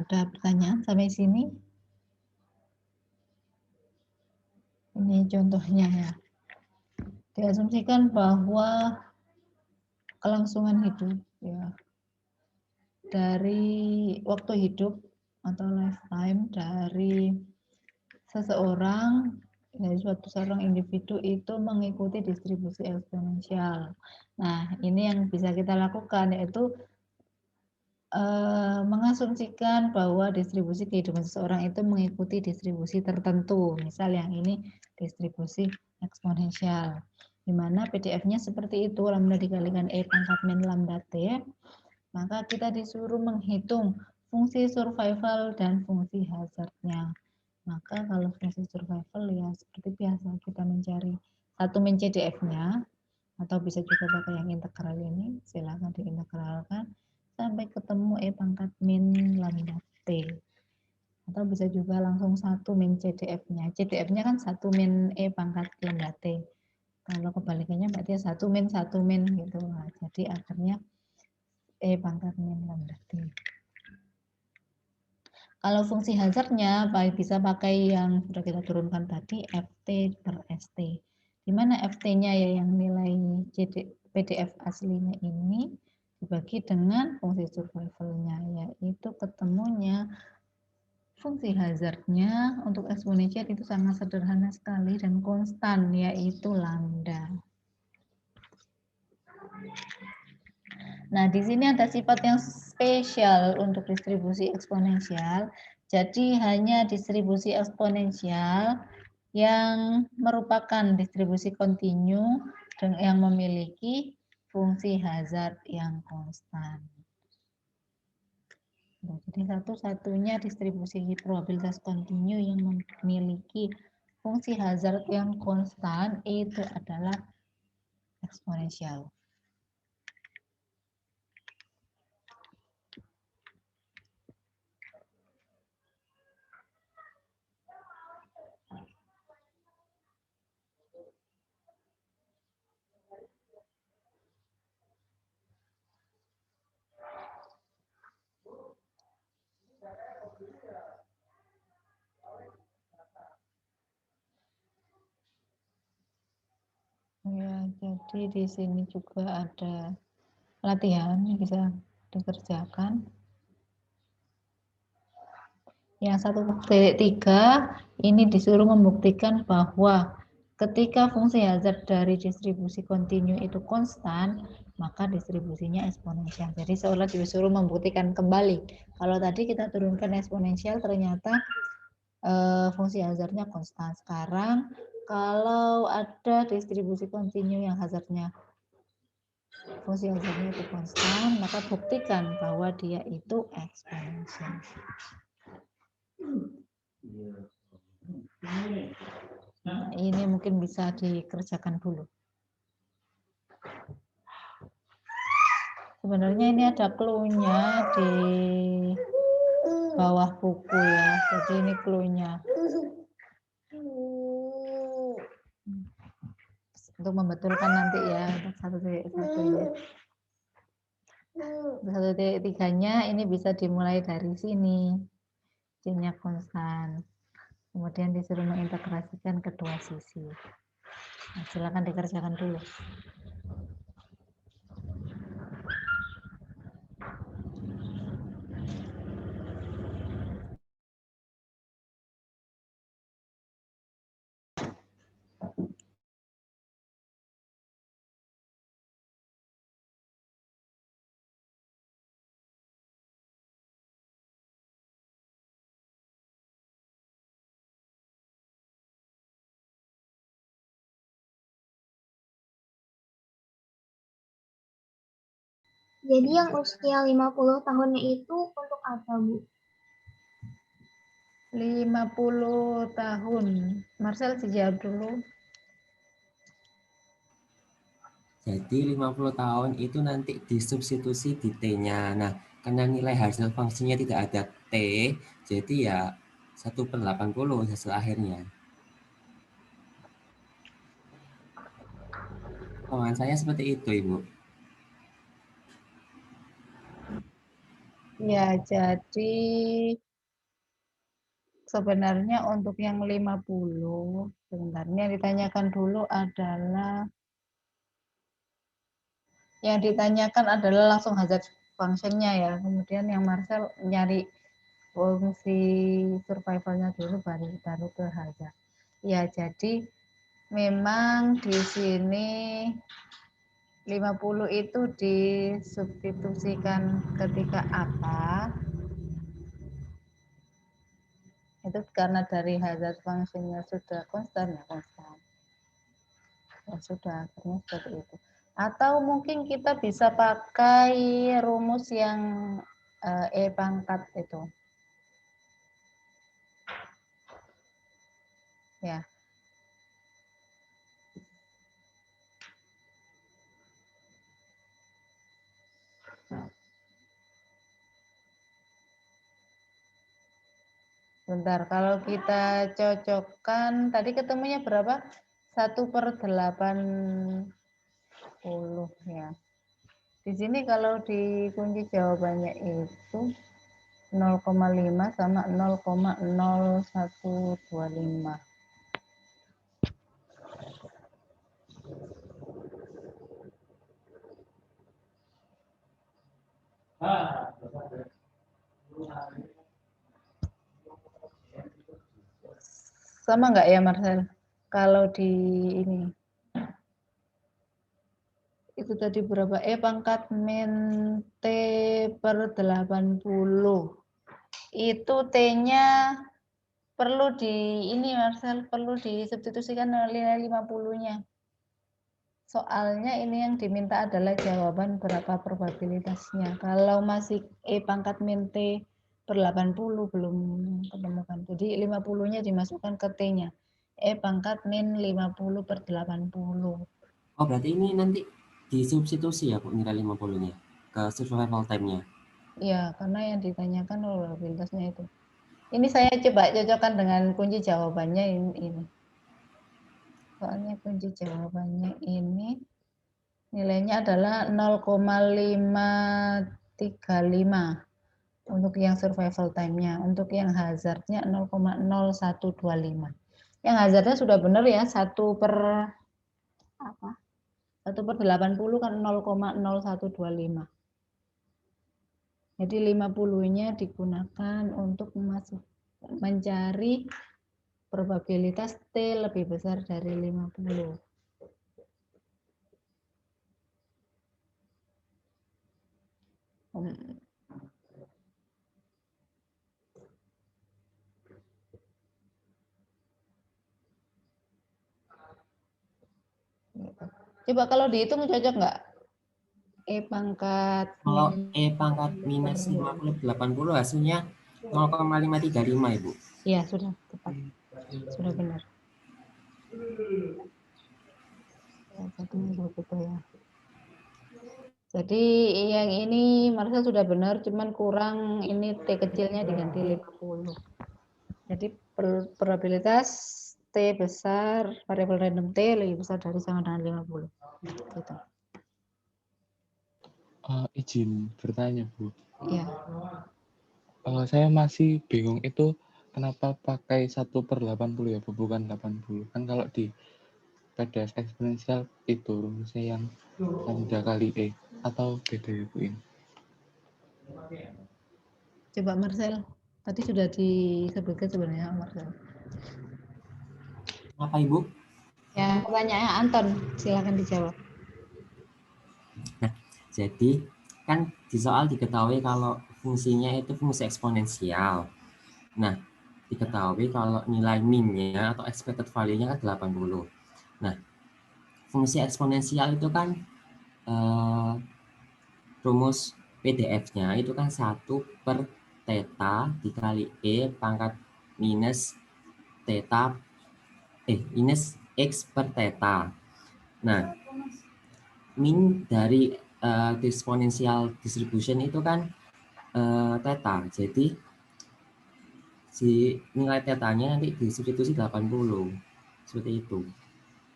Ada pertanyaan sampai sini? Ini contohnya ya. Diasumsikan bahwa kelangsungan hidup ya dari waktu hidup atau lifetime dari seseorang, dari suatu seorang individu itu mengikuti distribusi eksponensial. Nah, ini yang bisa kita lakukan yaitu mengasumsikan bahwa distribusi kehidupan seseorang itu mengikuti distribusi tertentu. Misal yang ini distribusi eksponensial, di mana PDF-nya seperti itu, lambda dikalikan E pangkat min lambda T, maka kita disuruh menghitung fungsi survival dan fungsi hazardnya. Maka kalau fungsi survival ya seperti biasa kita mencari satu min CDF-nya, atau bisa juga pakai yang integral ini, silakan diintegralkan sampai ketemu E pangkat min lambda T. Atau bisa juga langsung 1 min CDF-nya. CDF-nya kan 1 min E pangkat lambda T. Kalau kebalikannya berarti 1 min gitu. Nah, jadi akhirnya E pangkat min lambda T. Kalau fungsi hazardnya bisa pakai yang sudah kita turunkan tadi, FT per ST. Di mana FT-nya ya yang nilai PDF aslinya ini dibagi dengan fungsi survival-nya, yaitu ketemunya fungsi hazard-nya untuk eksponensial itu sangat sederhana sekali dan konstan, yaitu lambda. Nah, di sini ada sifat yang spesial untuk distribusi eksponensial. Jadi hanya distribusi eksponensial yang merupakan distribusi kontinu dan yang memiliki fungsi hazard yang konstan. Nah, jadi satu-satunya distribusi probabilitas kontinu yang memiliki fungsi hazard yang konstan itu adalah eksponensial. Ya, jadi di sini juga ada latihan yang bisa dikerjakan. Yang 1.3 ini disuruh membuktikan bahwa ketika fungsi hazard dari distribusi kontinu itu konstan, maka distribusinya eksponensial. Jadi seolah disuruh membuktikan kembali. Kalau tadi kita turunkan eksponensial ternyata fungsi hazardnya konstan. Sekarang kalau ada distribusi kontinu yang hazardnya fungsi hazardnya itu konstan, maka buktikan bahwa dia itu eksponensial. Nah, ini mungkin bisa dikerjakan dulu. Sebenarnya ini ada clue-nya di bawah buku ya. Jadi ini clue-nya. Untuk membetulkan nanti ya, untuk 1.1-nya. Untuk 1.3-nya ini bisa dimulai dari sini. C-nya konstan. Kemudian disuruh mengintegrasikan kedua sisi. Nah, silakan dikerjakan dulu. Jadi yang usia 50 tahunnya itu untuk apa, Bu? 50 tahun. Marcel dijawab dulu. Jadi 50 tahun itu nanti disubstitusi di T-nya. Nah, karena nilai hasil fungsinya tidak ada T, jadi ya 1/80 hasil akhirnya. Pemahaman saya seperti itu, Ibu. Ya, jadi sebenarnya untuk yang 50, sebenarnya ditanyakan dulu adalah, yang ditanyakan adalah langsung hazard function-nya ya. Kemudian yang Marcel nyari fungsi survival-nya dulu baru ke hazard. Ya, jadi memang di sini 50 itu disubstitusikan ketika apa? Itu karena dari hazard function-nya sudah konstan ya, konstan. Ya sudah, akhirnya seperti itu. Atau mungkin kita bisa pakai rumus yang E pangkat itu. Ya. Bentar, kalau kita cocokkan, tadi ketemunya berapa? 1/80 ya. Di sini kalau di kunci jawabannya itu 0,5 sama 0,0125. Sama nggak ya Marcel? Kalau di ini, itu tadi berapa? E pangkat min T per 80. Itu T-nya perlu di ini Marcel, perlu disubstitusikan nilai 50-nya. Soalnya ini yang diminta adalah jawaban berapa probabilitasnya. Kalau masih E pangkat min T per 80 belum ketemukan. Jadi 50-nya dimasukkan ke T-nya. E pangkat min 50 per 80. Oh, berarti ini nanti disubstitusi ya Bu nilai 50-nya ke survival time-nya. Iya, karena yang ditanyakan probabilitasnya itu. Ini saya coba cocokkan dengan kunci jawabannya ini. Soalnya kunci jawabannya ini nilainya adalah 0,535 untuk yang survival time-nya. Untuk yang hazard-nya 0,0125. Yang hazard-nya sudah benar ya, 1/80 kan 0,0125. Jadi 50-nya digunakan untuk mencari probabilitas T lebih besar dari 50. Coba kalau dihitung cocok nggak? E pangkat Kalau E pangkat minus 50 80 hasilnya 0,535 Ibu. Iya, sudah tepat. Sudah benar. Ya. Jadi yang ini Marcel sudah benar, cuman kurang ini T kecilnya diganti 50. Jadi probabilitas T besar, variabel random T lebih besar dari sama dengan 50. Gitu. Izin bertanya Bu. Iya. Saya masih bingung itu kenapa pakai 1/80 ya Bu, bukan 80. Kan kalau di PDF eksponensial itu rumusnya yang lambda kali E, atau beda ya Bu ini? Coba Marcel, tadi sudah disebutkan sebenarnya Marcel. Apa Ibu? Ya, pertanyaannya Anton, silakan dijawab. Nah, jadi kan di soal diketahui kalau fungsinya itu fungsi eksponensial. Nah, diketahui kalau nilai min-nya atau expected value-nya kan 80. Nah, fungsi eksponensial itu kan rumus PDF-nya itu kan 1 per theta dikali E pangkat minus theta minus X per theta. Nah, min dari exponential distribution itu kan theta. Jadi si nilai tetanya nanti disubstitusi 80. Seperti itu.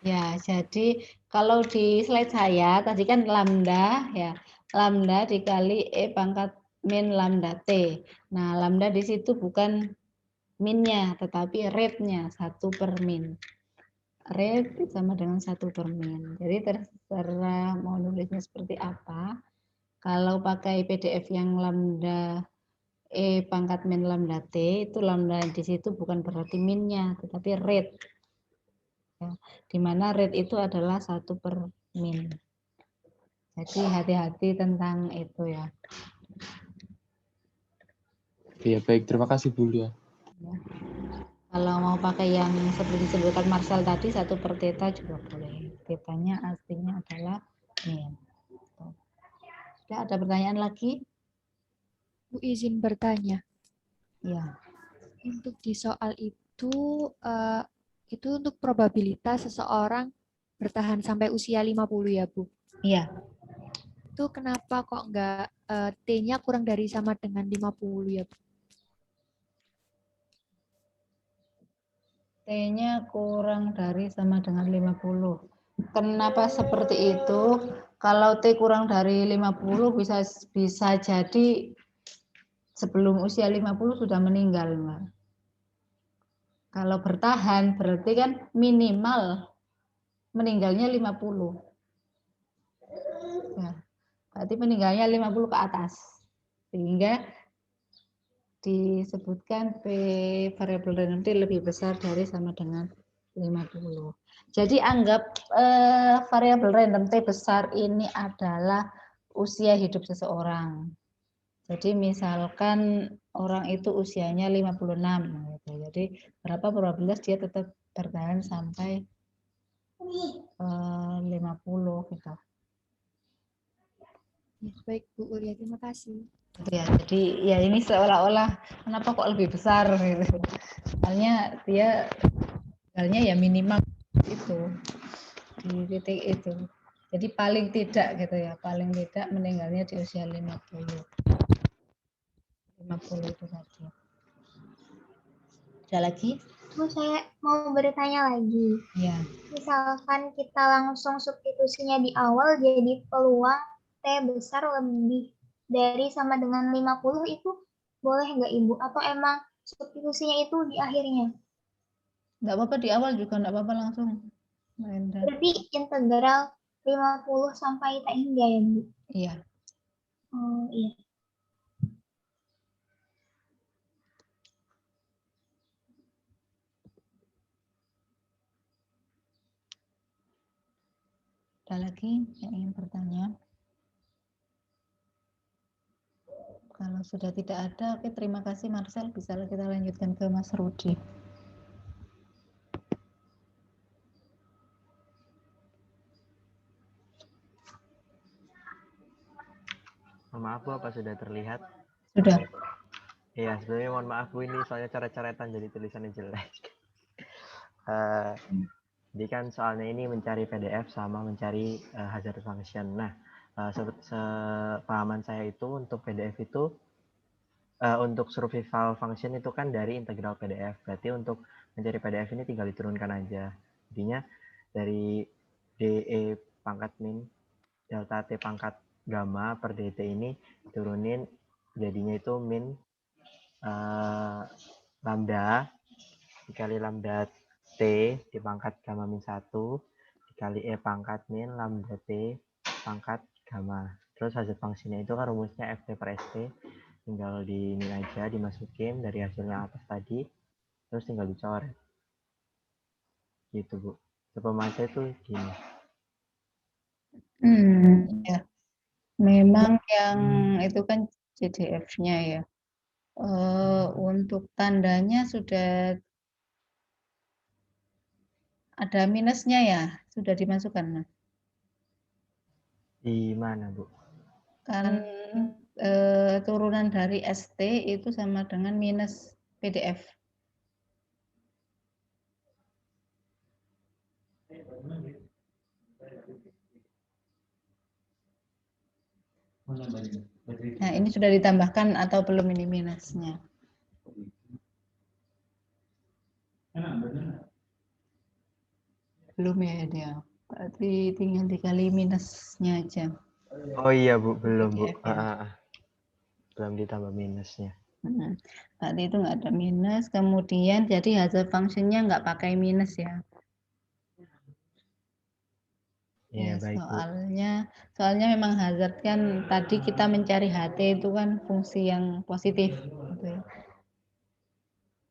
Ya, jadi kalau di slide saya tadi kan lambda ya. Lambda dikali E pangkat min lambda T. Nah, lambda di situ bukan minnya, tetapi rate-nya 1/min. Rate sama dengan 1/min. Jadi terserah mau nulisnya seperti apa. Kalau pakai PDF yang lambda E pangkat min lambda T, itu lambda di situ bukan berarti minnya, tetapi rate. Ya, di mana rate itu adalah 1/min. Jadi hati-hati tentang itu ya. Iya, baik. Terima kasih, Bu Lia. Ya. Kalau mau pakai yang seperti disebutkan Marcel tadi 1/θ juga boleh. Θ-nya artinya adalah min. Sudah ada pertanyaan lagi? Bu izin bertanya. Ya. Untuk di soal itu untuk probabilitas seseorang bertahan sampai usia 50 ya, Bu. Iya. Itu kenapa kok nggak T-nya kurang dari sama dengan 50 ya, Bu? T-nya kurang dari sama dengan 50. Kenapa seperti itu? Kalau T kurang dari 50 bisa jadi sebelum usia 50 sudah meninggal, Mbak. Kalau bertahan berarti kan minimal meninggalnya 50. Ya, berarti meninggalnya 50 ke atas. Sehingga disebutkan P variabel random T lebih besar dari sama dengan 50. Jadi anggap variabel random T besar ini adalah usia hidup seseorang. Jadi misalkan orang itu usianya 56 gitu. Jadi berapa probabilitas dia tetap bertahan sampai 50 gitu. Ya, baik Bu Ulia, terima kasih. Ya, jadi ya ini seolah-olah kenapa kok lebih besar gitu. Soalnya dia tinggalnya ya minimal itu di titik itu. Jadi paling tidak gitu ya, paling tidak meninggalnya di usia 50. 50 itu tadi. Ada lagi? Bu, saya mau bertanya lagi. Ya. Misalkan kita langsung substitusinya di awal, jadi peluang T besar lebih dari sama dengan 50 itu boleh nggak Ibu? Atau emang substitusinya itu di akhirnya? Enggak apa-apa di awal juga enggak apa-apa langsung. Berarti integral 50 sampai T hingga ya, Bu? Iya. Oh, iya. Ada lagi yang ingin bertanya? Kalau sudah tidak ada, oke, terima kasih Marcel. Bisa kita lanjutkan ke Mas Rudi. Maaf Bu, apa sudah terlihat? Sudah. Iya, sebenarnya mohon maaf Bu, ini soalnya coret-coretan jadi tulisannya jelek. Jadi kan soalnya ini mencari PDF sama mencari hazard function. Nah, sepahaman saya itu untuk PDF itu untuk survival function itu kan dari integral PDF. Berarti untuk mencari PDF ini tinggal diturunkan aja. Jadinya dari DE pangkat min delta T pangkat gamma per DT ini turunin jadinya itu min lambda dikali lambda T di pangkat gamma min 1 dikali E pangkat min lambda T pangkat gamma. Terus hasil fungsinya itu kan rumusnya FT per ST, tinggal di ini aja dimasukin dari hasilnya atas tadi, terus tinggal dicoret. Gitu Bu. Sepemakai itu gini. Ya. Memang yang itu kan CDF-nya ya. Untuk tandanya sudah ada minusnya ya, sudah dimasukkan. Di mana Bu? Kan turunan dari ST itu sama dengan minus PDF. Nah, ini sudah ditambahkan atau belum ini minusnya? Belum ya dia. Berarti tinggal dikali minusnya aja. Oh iya Bu, belum Bu. PDF ya. belum ditambah minusnya. Saat itu nggak ada minus, kemudian jadi hasil functionnya nggak pakai minus ya. Ya, Ya, baik Bu. soalnya memang hazard kan tadi kita mencari HT itu kan fungsi yang positif gitu ya.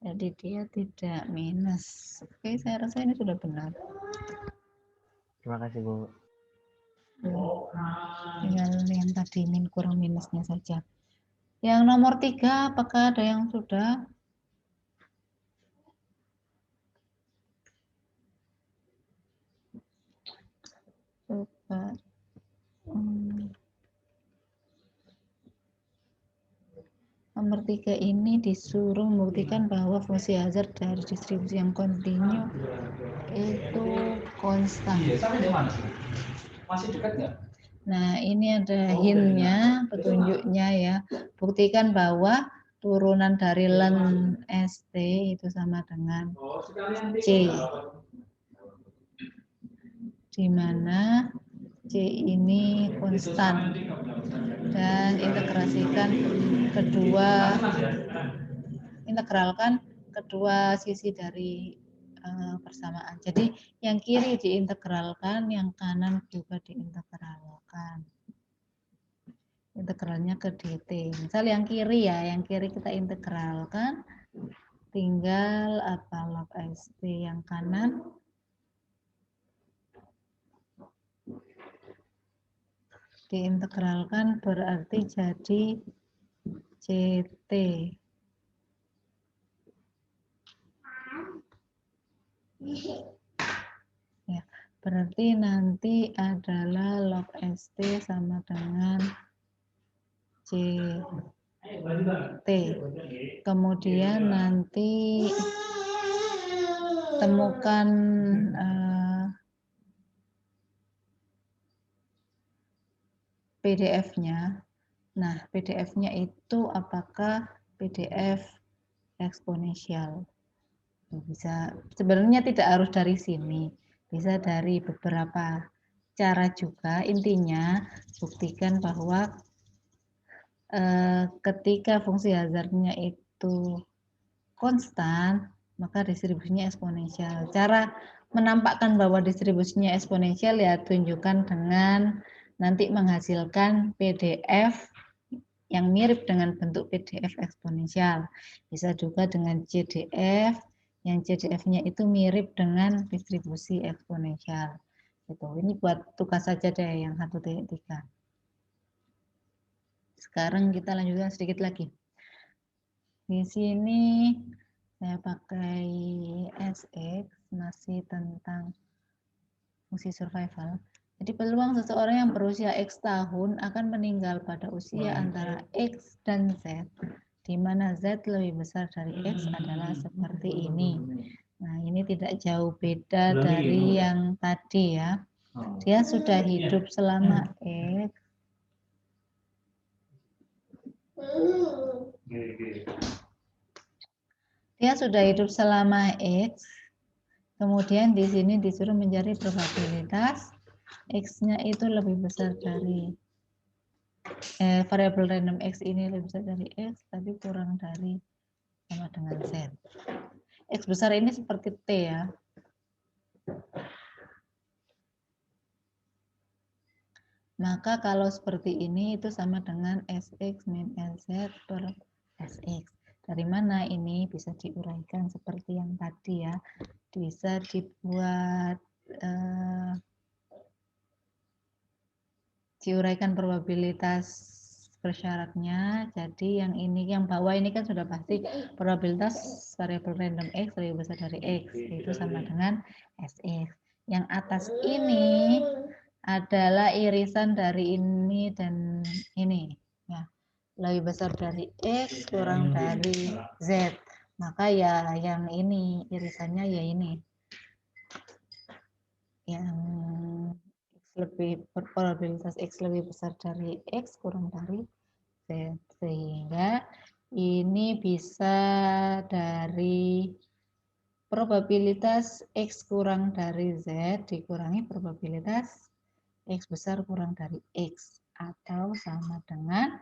Jadi dia tidak minus. Oke, saya rasa ini sudah benar. Terima kasih Bu. Tinggal yang tadi min kurang minusnya saja. Yang nomor 3, apakah ada yang sudah? Coba. Nomor 3 ini disuruh membuktikan bahwa fungsi hazard dari distribusi yang kontinu itu konstan. Masih dekat nggak? Nah, ini ada hint-nya, petunjuknya ya. Buktikan bahwa turunan dari len ST itu sama dengan C. Di mana C ini konstan. Dan integralkan kedua sisi dari persamaan. Jadi yang kiri diintegralkan, yang kanan juga diintegralkan. Integralnya ke dt. Misal yang kiri ya, yang kiri kita integralkan, tinggal apa log st, yang kanan diintegralkan berarti jadi ct. Ya, berarti nanti adalah log st sama dengan ct. Kemudian nanti temukan PDF-nya. Nah, PDF-nya itu apakah PDF eksponensial? Bisa, sebenarnya tidak harus dari sini, bisa dari beberapa cara juga. Intinya buktikan bahwa ketika fungsi hazardnya itu konstan, maka distribusinya eksponensial. Cara menampakkan bahwa distribusinya eksponensial ya tunjukkan dengan nanti menghasilkan PDF yang mirip dengan bentuk PDF eksponensial. Bisa juga dengan CDF, yang CDF-nya itu mirip dengan distribusi eksponensial. Gitu. Ini buat tugas saja deh yang 1.3. Sekarang kita lanjutkan sedikit lagi. Di sini saya pakai SX, masih tentang fungsi survival. Jadi peluang seseorang yang berusia X tahun akan meninggal pada usia antara X dan Z, di mana Z lebih besar dari X adalah seperti ini. Nah, ini tidak jauh beda dari yang tadi ya. Dia sudah hidup selama X. Dia sudah hidup selama X. Kemudian di sini disuruh mencari probabilitas X-nya itu lebih besar dari variabel random X ini lebih besar dari X, tapi kurang dari sama dengan Z. X besar ini seperti T ya. Maka kalau seperti ini itu sama dengan SX min LZ per SX. Dari mana ini bisa diuraikan seperti yang tadi ya. Bisa dibuat diuraikan probabilitas persyaratnya. Jadi yang ini, yang bawah ini kan sudah pasti probabilitas variabel random X lebih besar dari X, itu sama dengan SX. Yang atas ini adalah irisan dari ini dan ini, ya, lebih besar dari X kurang dari Z. Maka ya yang ini irisannya ya ini, yang lebih probabilitas X lebih besar dari X kurang dari Z, sehingga ini bisa dari probabilitas X kurang dari Z dikurangi probabilitas X besar kurang dari X, atau sama dengan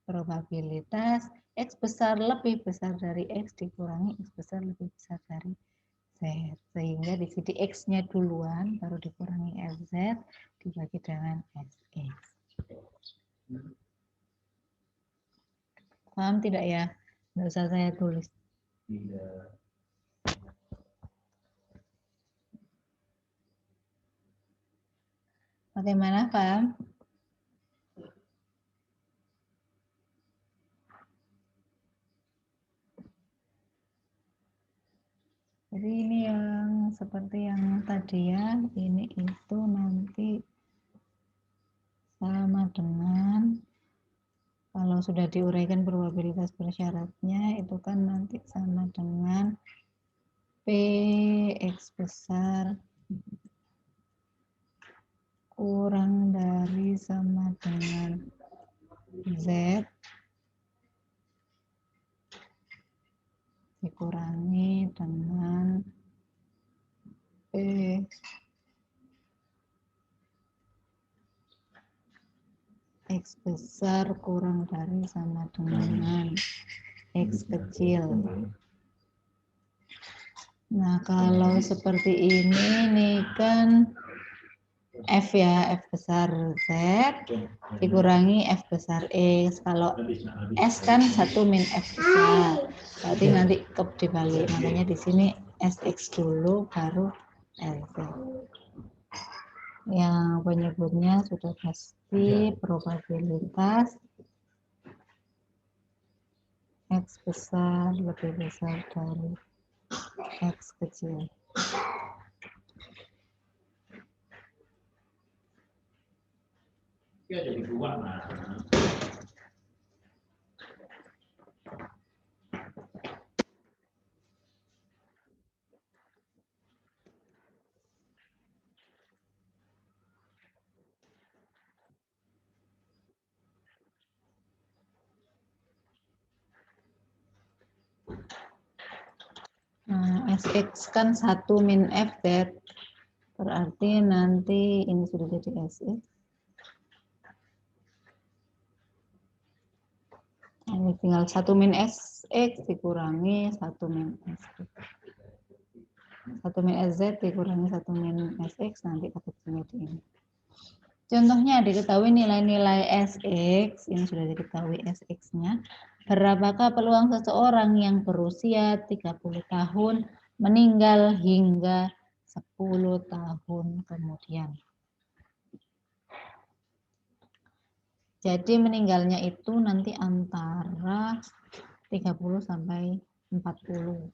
probabilitas X besar lebih besar dari X dikurangi X besar lebih besar dari Z. Sehingga di sini X-nya duluan, baru dikurangi FZ, dibagi dengan SX. Paham tidak ya? Nggak usah saya tulis. Bagaimana, paham? Jadi ini yang seperti yang tadi ya, ini itu nanti sama dengan, kalau sudah diuraikan probabilitas bersyaratnya, itu kan nanti sama dengan Px besar kurang dari sama dengan Z dikurangi dengan P X besar kurang dari sama dengan X kecil. Nah, kalau seperti ini kan F ya, F besar Z dikurangi F besar X. Kalau S kan 1 min F besar, berarti nanti dibalik. Makanya di sini SX dulu, baru LZ. Yang penyebutnya sudah pasti probabilitas X besar lebih besar dari X kecil. Nah, SX kan 1 min FZ, berarti nanti ini sudah jadi SX. Ini tinggal 1 min SX dikurangi 1 min SX. 1 min SZ dikurangi 1 min SX, nanti pakai di ini. Contohnya diketahui nilai-nilai SX, ini sudah diketahui SX-nya. Berapakah peluang seseorang yang berusia 30 tahun meninggal hingga 10 tahun kemudian? Jadi meninggalnya itu nanti antara 30 sampai 40.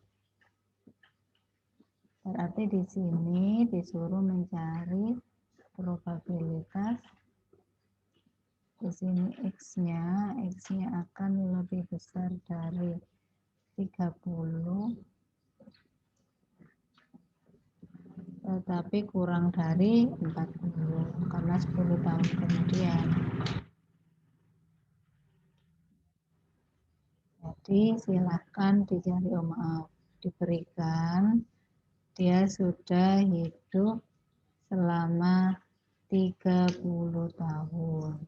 Berarti di sini disuruh mencari probabilitas. Di sini X-nya akan lebih besar dari 30, tetapi kurang dari 40, karena 10 tahun kemudian. Jadi silahkan dicari, diberikan dia sudah hidup selama 30 tahun.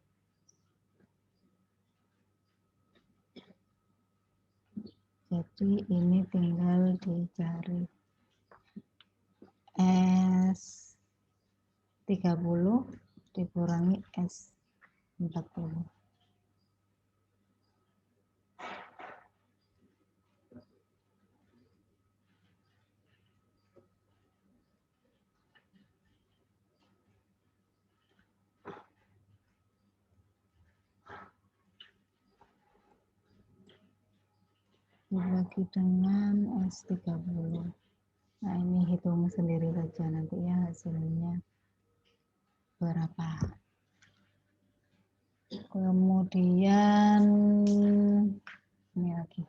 Jadi ini tinggal dicari S 30 dikurangi S 40. Dibagi dengan S30. Nah, ini hitung sendiri saja nanti ya hasilnya berapa. Kemudian ini lagi.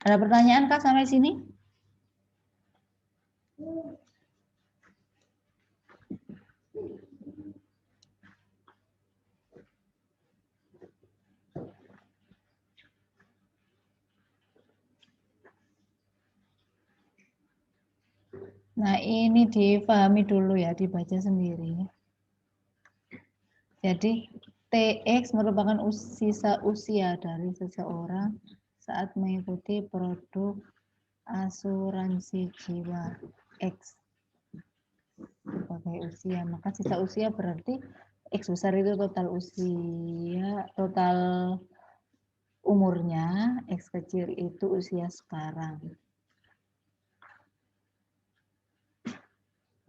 Ada pertanyaan Kak sampai sini? Nah, ini dipahami dulu ya, dibaca sendiri. Jadi TX merupakan sisa usia dari seseorang saat mengikuti produk asuransi jiwa X sebagai usia. Maka sisa usia berarti X besar itu total usia, total umurnya, X kecil itu usia sekarang.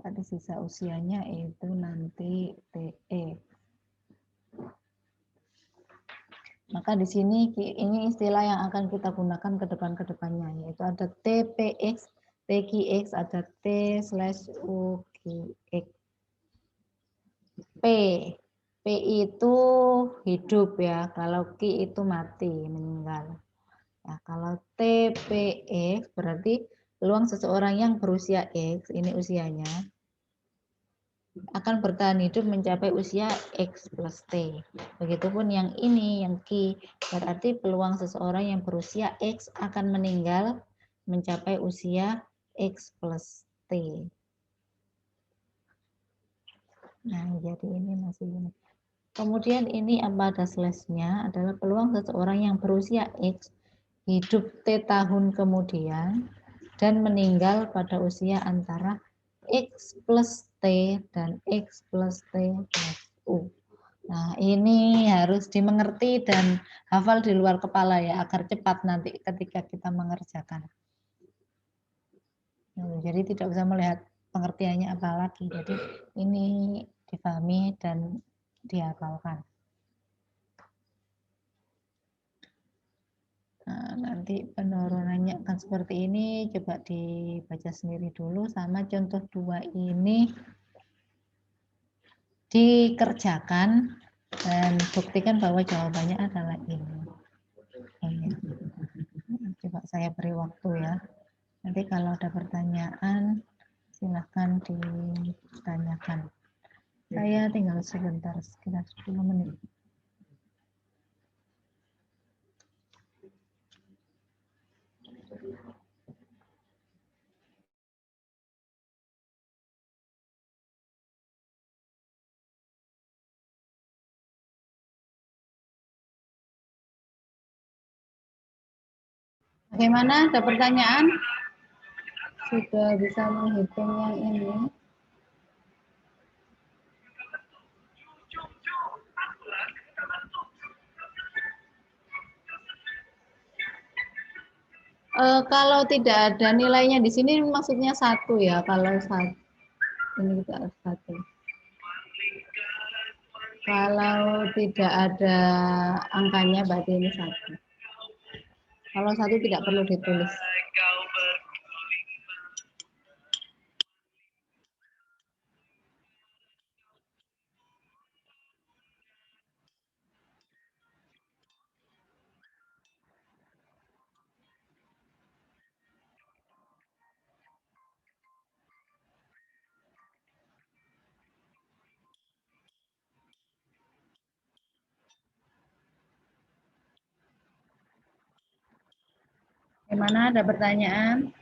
Ada sisa usianya itu nanti TE. Maka di sini ini istilah yang akan kita gunakan ke depannya, yaitu ada TPX, TQX, ada T/UQX. P, P itu hidup ya, kalau Q itu mati, meninggal. Ya, kalau TPX berarti peluang seseorang yang berusia X, ini usianya, akan bertahan hidup mencapai usia X plus T. Begitupun yang ini, yang Q, berarti peluang seseorang yang berusia X akan meninggal mencapai usia X plus T. Nah, jadi ini masih ini. Kemudian ini apa ada slash-nya adalah peluang seseorang yang berusia X hidup T tahun kemudian dan meninggal pada usia antara X plus T dan X plus T plus U. Nah, ini harus dimengerti dan hafal di luar kepala ya, agar cepat nanti ketika kita mengerjakan. Jadi tidak usah melihat pengertiannya apa lagi. Jadi ini dipahami dan dihafalkan. Nah, nanti penurunannya akan seperti ini, coba dibaca sendiri dulu, sama contoh 2 ini dikerjakan dan buktikan bahwa jawabannya adalah ini. Coba saya beri waktu ya, nanti kalau ada pertanyaan silahkan ditanyakan. Saya tinggal sebentar, sekitar 10 menit. Bagaimana? Ada pertanyaan? Sudah bisa menghitung yang ini? Kalau tidak ada nilainya di sini maksudnya 1 ya. Kalau 1 ini kita 1. Kalau tidak ada angkanya berarti ini 1. Kalau 1 tidak perlu ditulis. Bagaimana? Ada pertanyaan?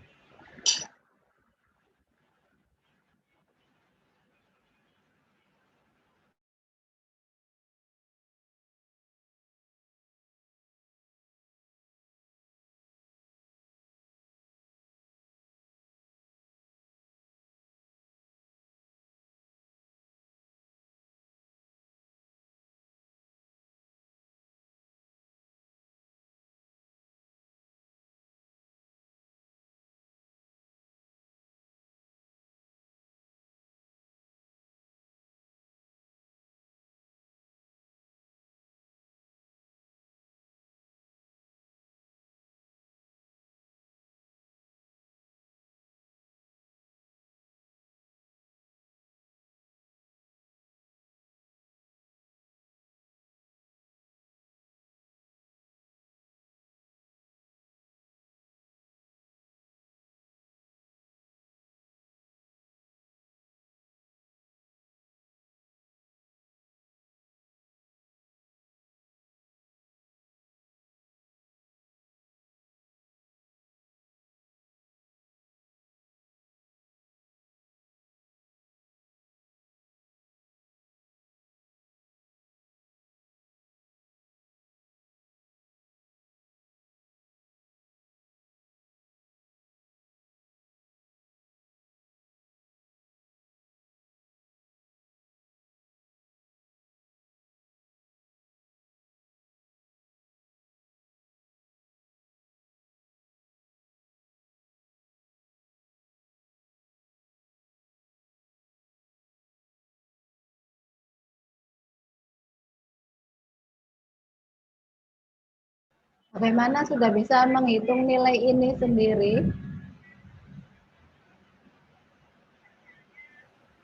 Bagaimana sudah bisa menghitung nilai ini sendiri?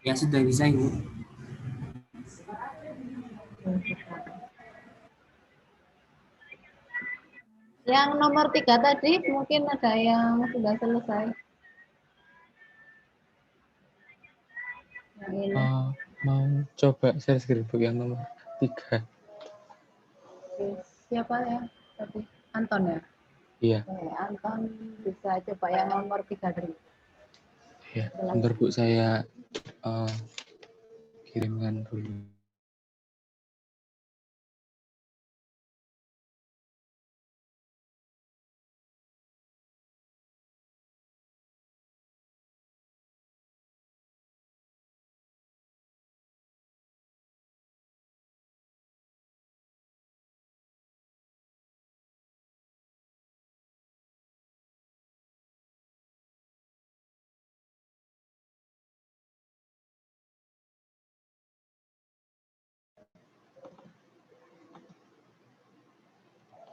Ya sudah bisa Ibu. Yang nomor 3 tadi mungkin ada yang sudah selesai. Yang ini. Mau coba share screen Bu yang nomor 3. Siapa ya tadi? Anton ya? Iya. Anton bisa coba yang nomor 3 dulu. Ya, bentar Bu, saya kirimkan dulu.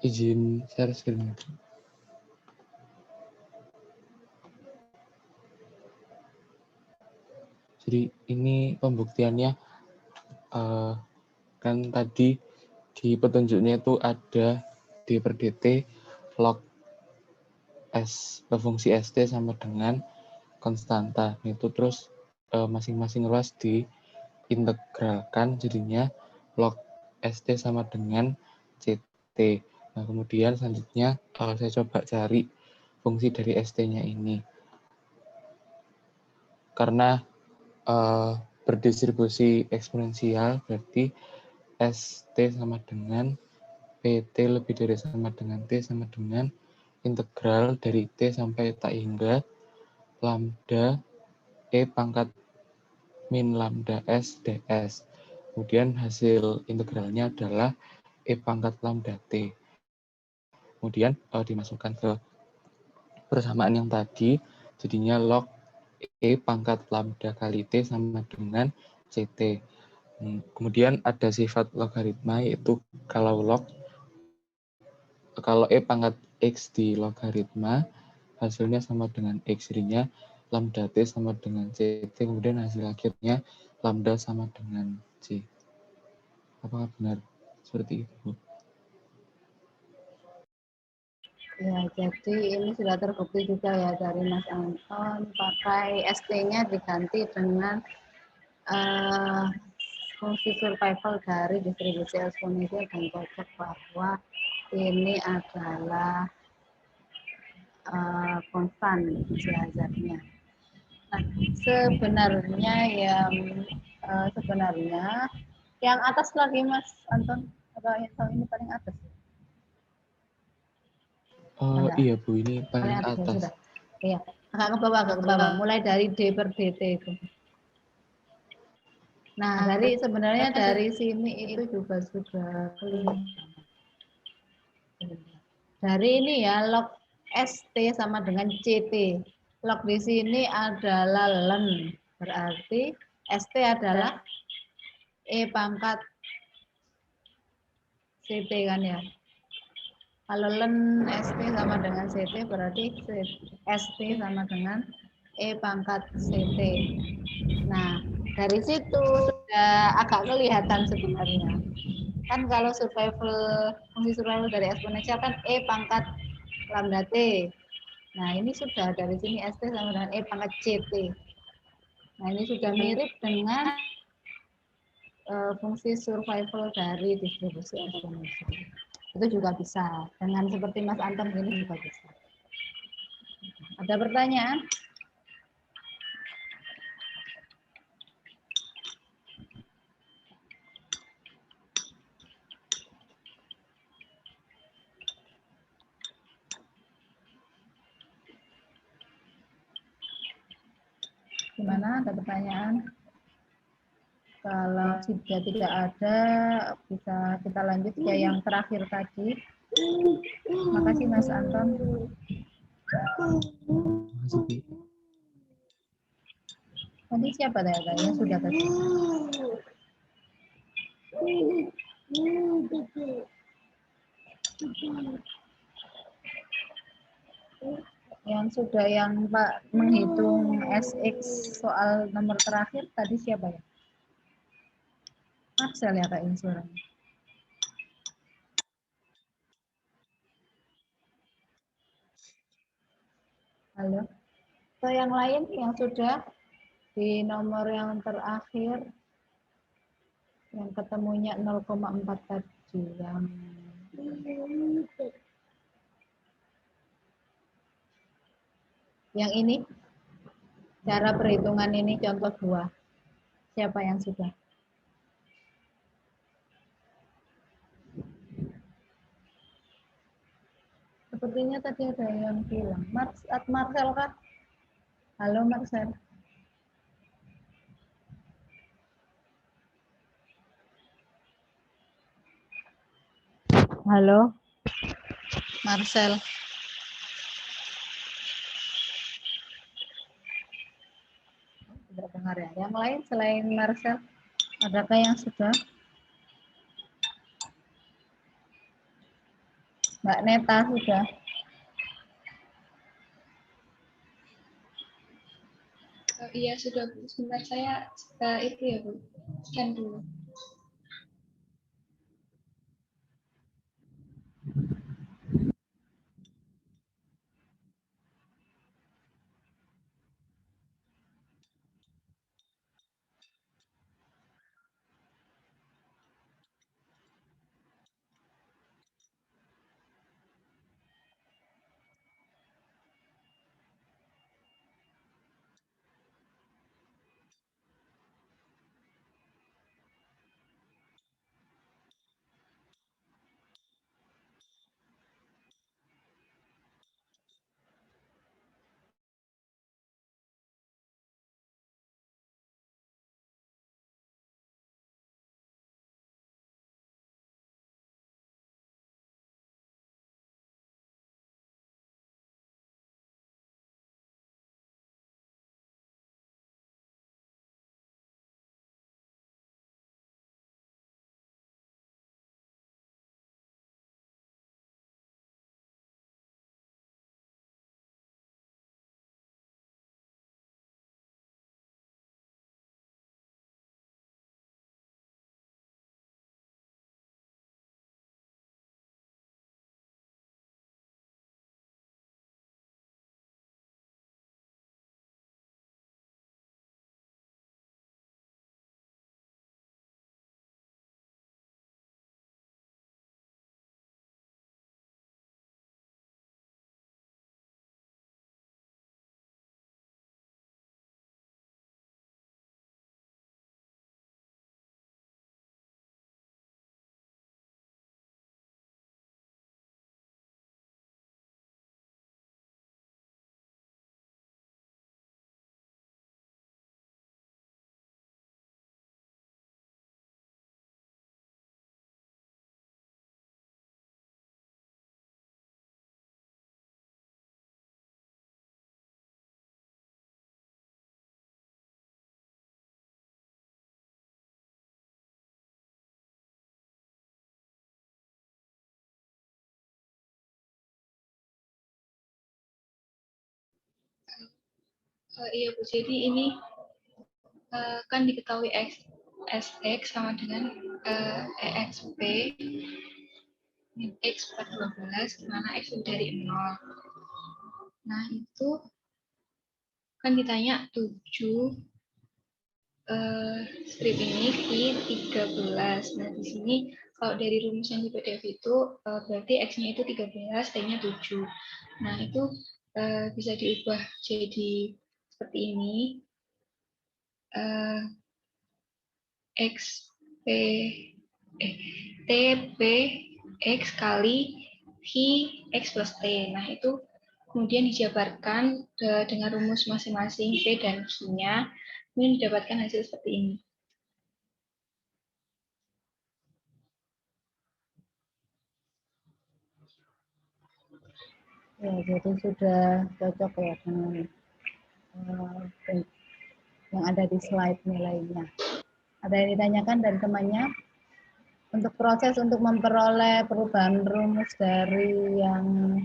Izin share screen. Jadi ini pembuktiannya, kan tadi di petunjuknya itu ada D per DT log fungsi ST sama dengan konstanta. Itu terus masing-masing ruas diintegralkan, jadinya log ST sama dengan CT. Nah, kemudian selanjutnya saya coba cari fungsi dari ST-nya ini. Karena berdistribusi eksponensial, berarti ST sama dengan PT lebih dari sama dengan T sama dengan integral dari T sampai tak hingga lambda E pangkat min lambda S ds. Kemudian hasil integralnya adalah E pangkat lambda T. Kemudian dimasukkan ke persamaan yang tadi, jadinya log E pangkat lambda kali T sama dengan CT. Kemudian ada sifat logaritma, yaitu kalau E pangkat X di logaritma, hasilnya sama dengan X, jadinya lambda T sama dengan CT, kemudian hasil akhirnya lambda sama dengan C. Apakah benar seperti itu? Ya, jadi ini sudah terbukti juga ya dari Mas Anton, pakai ST-nya diganti dengan fungsi survival dari distribusi eksponensial dan cocok bahwa ini adalah konstan hazardnya. Nah, sebenarnya yang atas lagi Mas Anton, atau yang ini paling atas? Iya Bu, ini paling atas. Sudah. Iya, agak ke bawah, mulai dari D per DT itu. Nah, sebenarnya dari sini itu juga sudah dari ini ya, log ST sama dengan CT. Log di sini adalah len, berarti ST adalah E pangkat CT kan ya. Kalau len ST sama dengan CT berarti ST sama dengan E pangkat CT. Nah, dari situ sudah agak kelihatan sebenarnya. Kan kalau fungsi survival dari eksponensial kan E pangkat lambda T. Nah, ini sudah dari sini ST sama dengan E pangkat CT. Nah, ini sudah mirip dengan fungsi survival dari distribusi eksponensial. Itu juga bisa. Dengan seperti Mas Anton ini juga bisa. Ada pertanyaan? Gimana? Ada pertanyaan? Kalau jika tidak ada, bisa kita lanjut ke yang terakhir tadi. Makasih Mas Anton. Tadi siapa tanya sudah tadi? Yang sudah yang Pak menghitung SX soal nomor terakhir tadi siapa ya? Marcel ya Kak ini suaranya. Halo. So yang lain yang sudah di nomor yang terakhir yang ketemunya 0,4 tadi yang ini cara perhitungan ini contoh 2. Siapa yang sudah? Sepertinya tadi ada yang bilang. Marcel kah? Halo Marcel. Halo Marcel. Tidak dengar ya. Yang lain selain Marcel, adakah yang sudah? Mbak Neta sudah. Iya sudah Bu. Sebentar saya itu ya Bu. Scan dulu. Iya Bu. Jadi ini kan diketahui SX sama dengan EXP min X per 12 di mana X itu dari 0. Nah itu kan ditanya 7 strip ini di 13. Nah di sini kalau dari rumus yang di PDF itu berarti X-nya itu 13, T-nya 7. Nah itu bisa diubah jadi seperti ini. TP X kali V X plus T. Nah, itu kemudian dijabarkan dengan rumus masing-masing P dan Q-nya, kemudian didapatkan hasil seperti ini. Ya, jadi sudah cocok ya dengan yang ada di slide nilainya. Ada yang ditanyakan dari temannya? Untuk proses untuk memperoleh perubahan rumus dari yang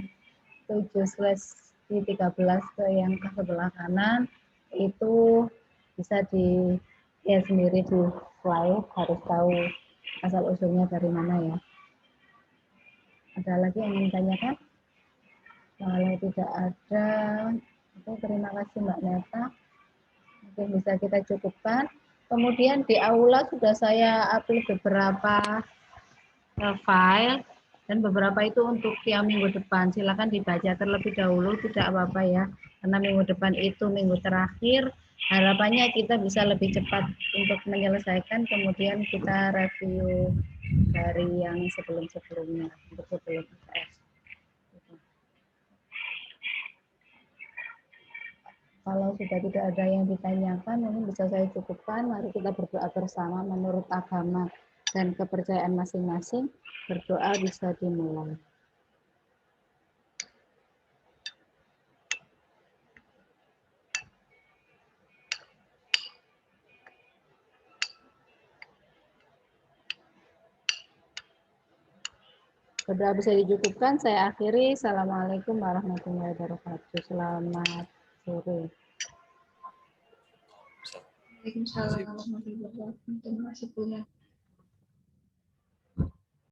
7/1 di 13 ke yang ke sebelah kanan itu bisa ya sendiri di slide, harus tahu asal usulnya dari mana ya. Ada lagi yang ingin tanyakan? Kalau tidak ada, oke, terima kasih Mbak Neta. Mungkin bisa kita cukupkan. Kemudian di aula sudah saya upload beberapa file dan beberapa itu untuk yang minggu depan. Silakan dibaca terlebih dahulu, tidak apa-apa ya. Karena minggu depan itu minggu terakhir. Harapannya kita bisa lebih cepat untuk menyelesaikan, kemudian kita review dari yang sebelum-sebelumnya, untuk sebelum UTS. Kalau sudah tidak ada yang ditanyakan, mungkin bisa saya cukupkan. Mari kita berdoa bersama menurut agama dan kepercayaan masing-masing. Berdoa bisa dimulai. Berdoa bisa dicukupkan. Saya akhiri. Assalamualaikum warahmatullahi wabarakatuh. Selamat sore. Waalaikumsalam warahmatullahi wabarakatuh. Terima kasih, Bu.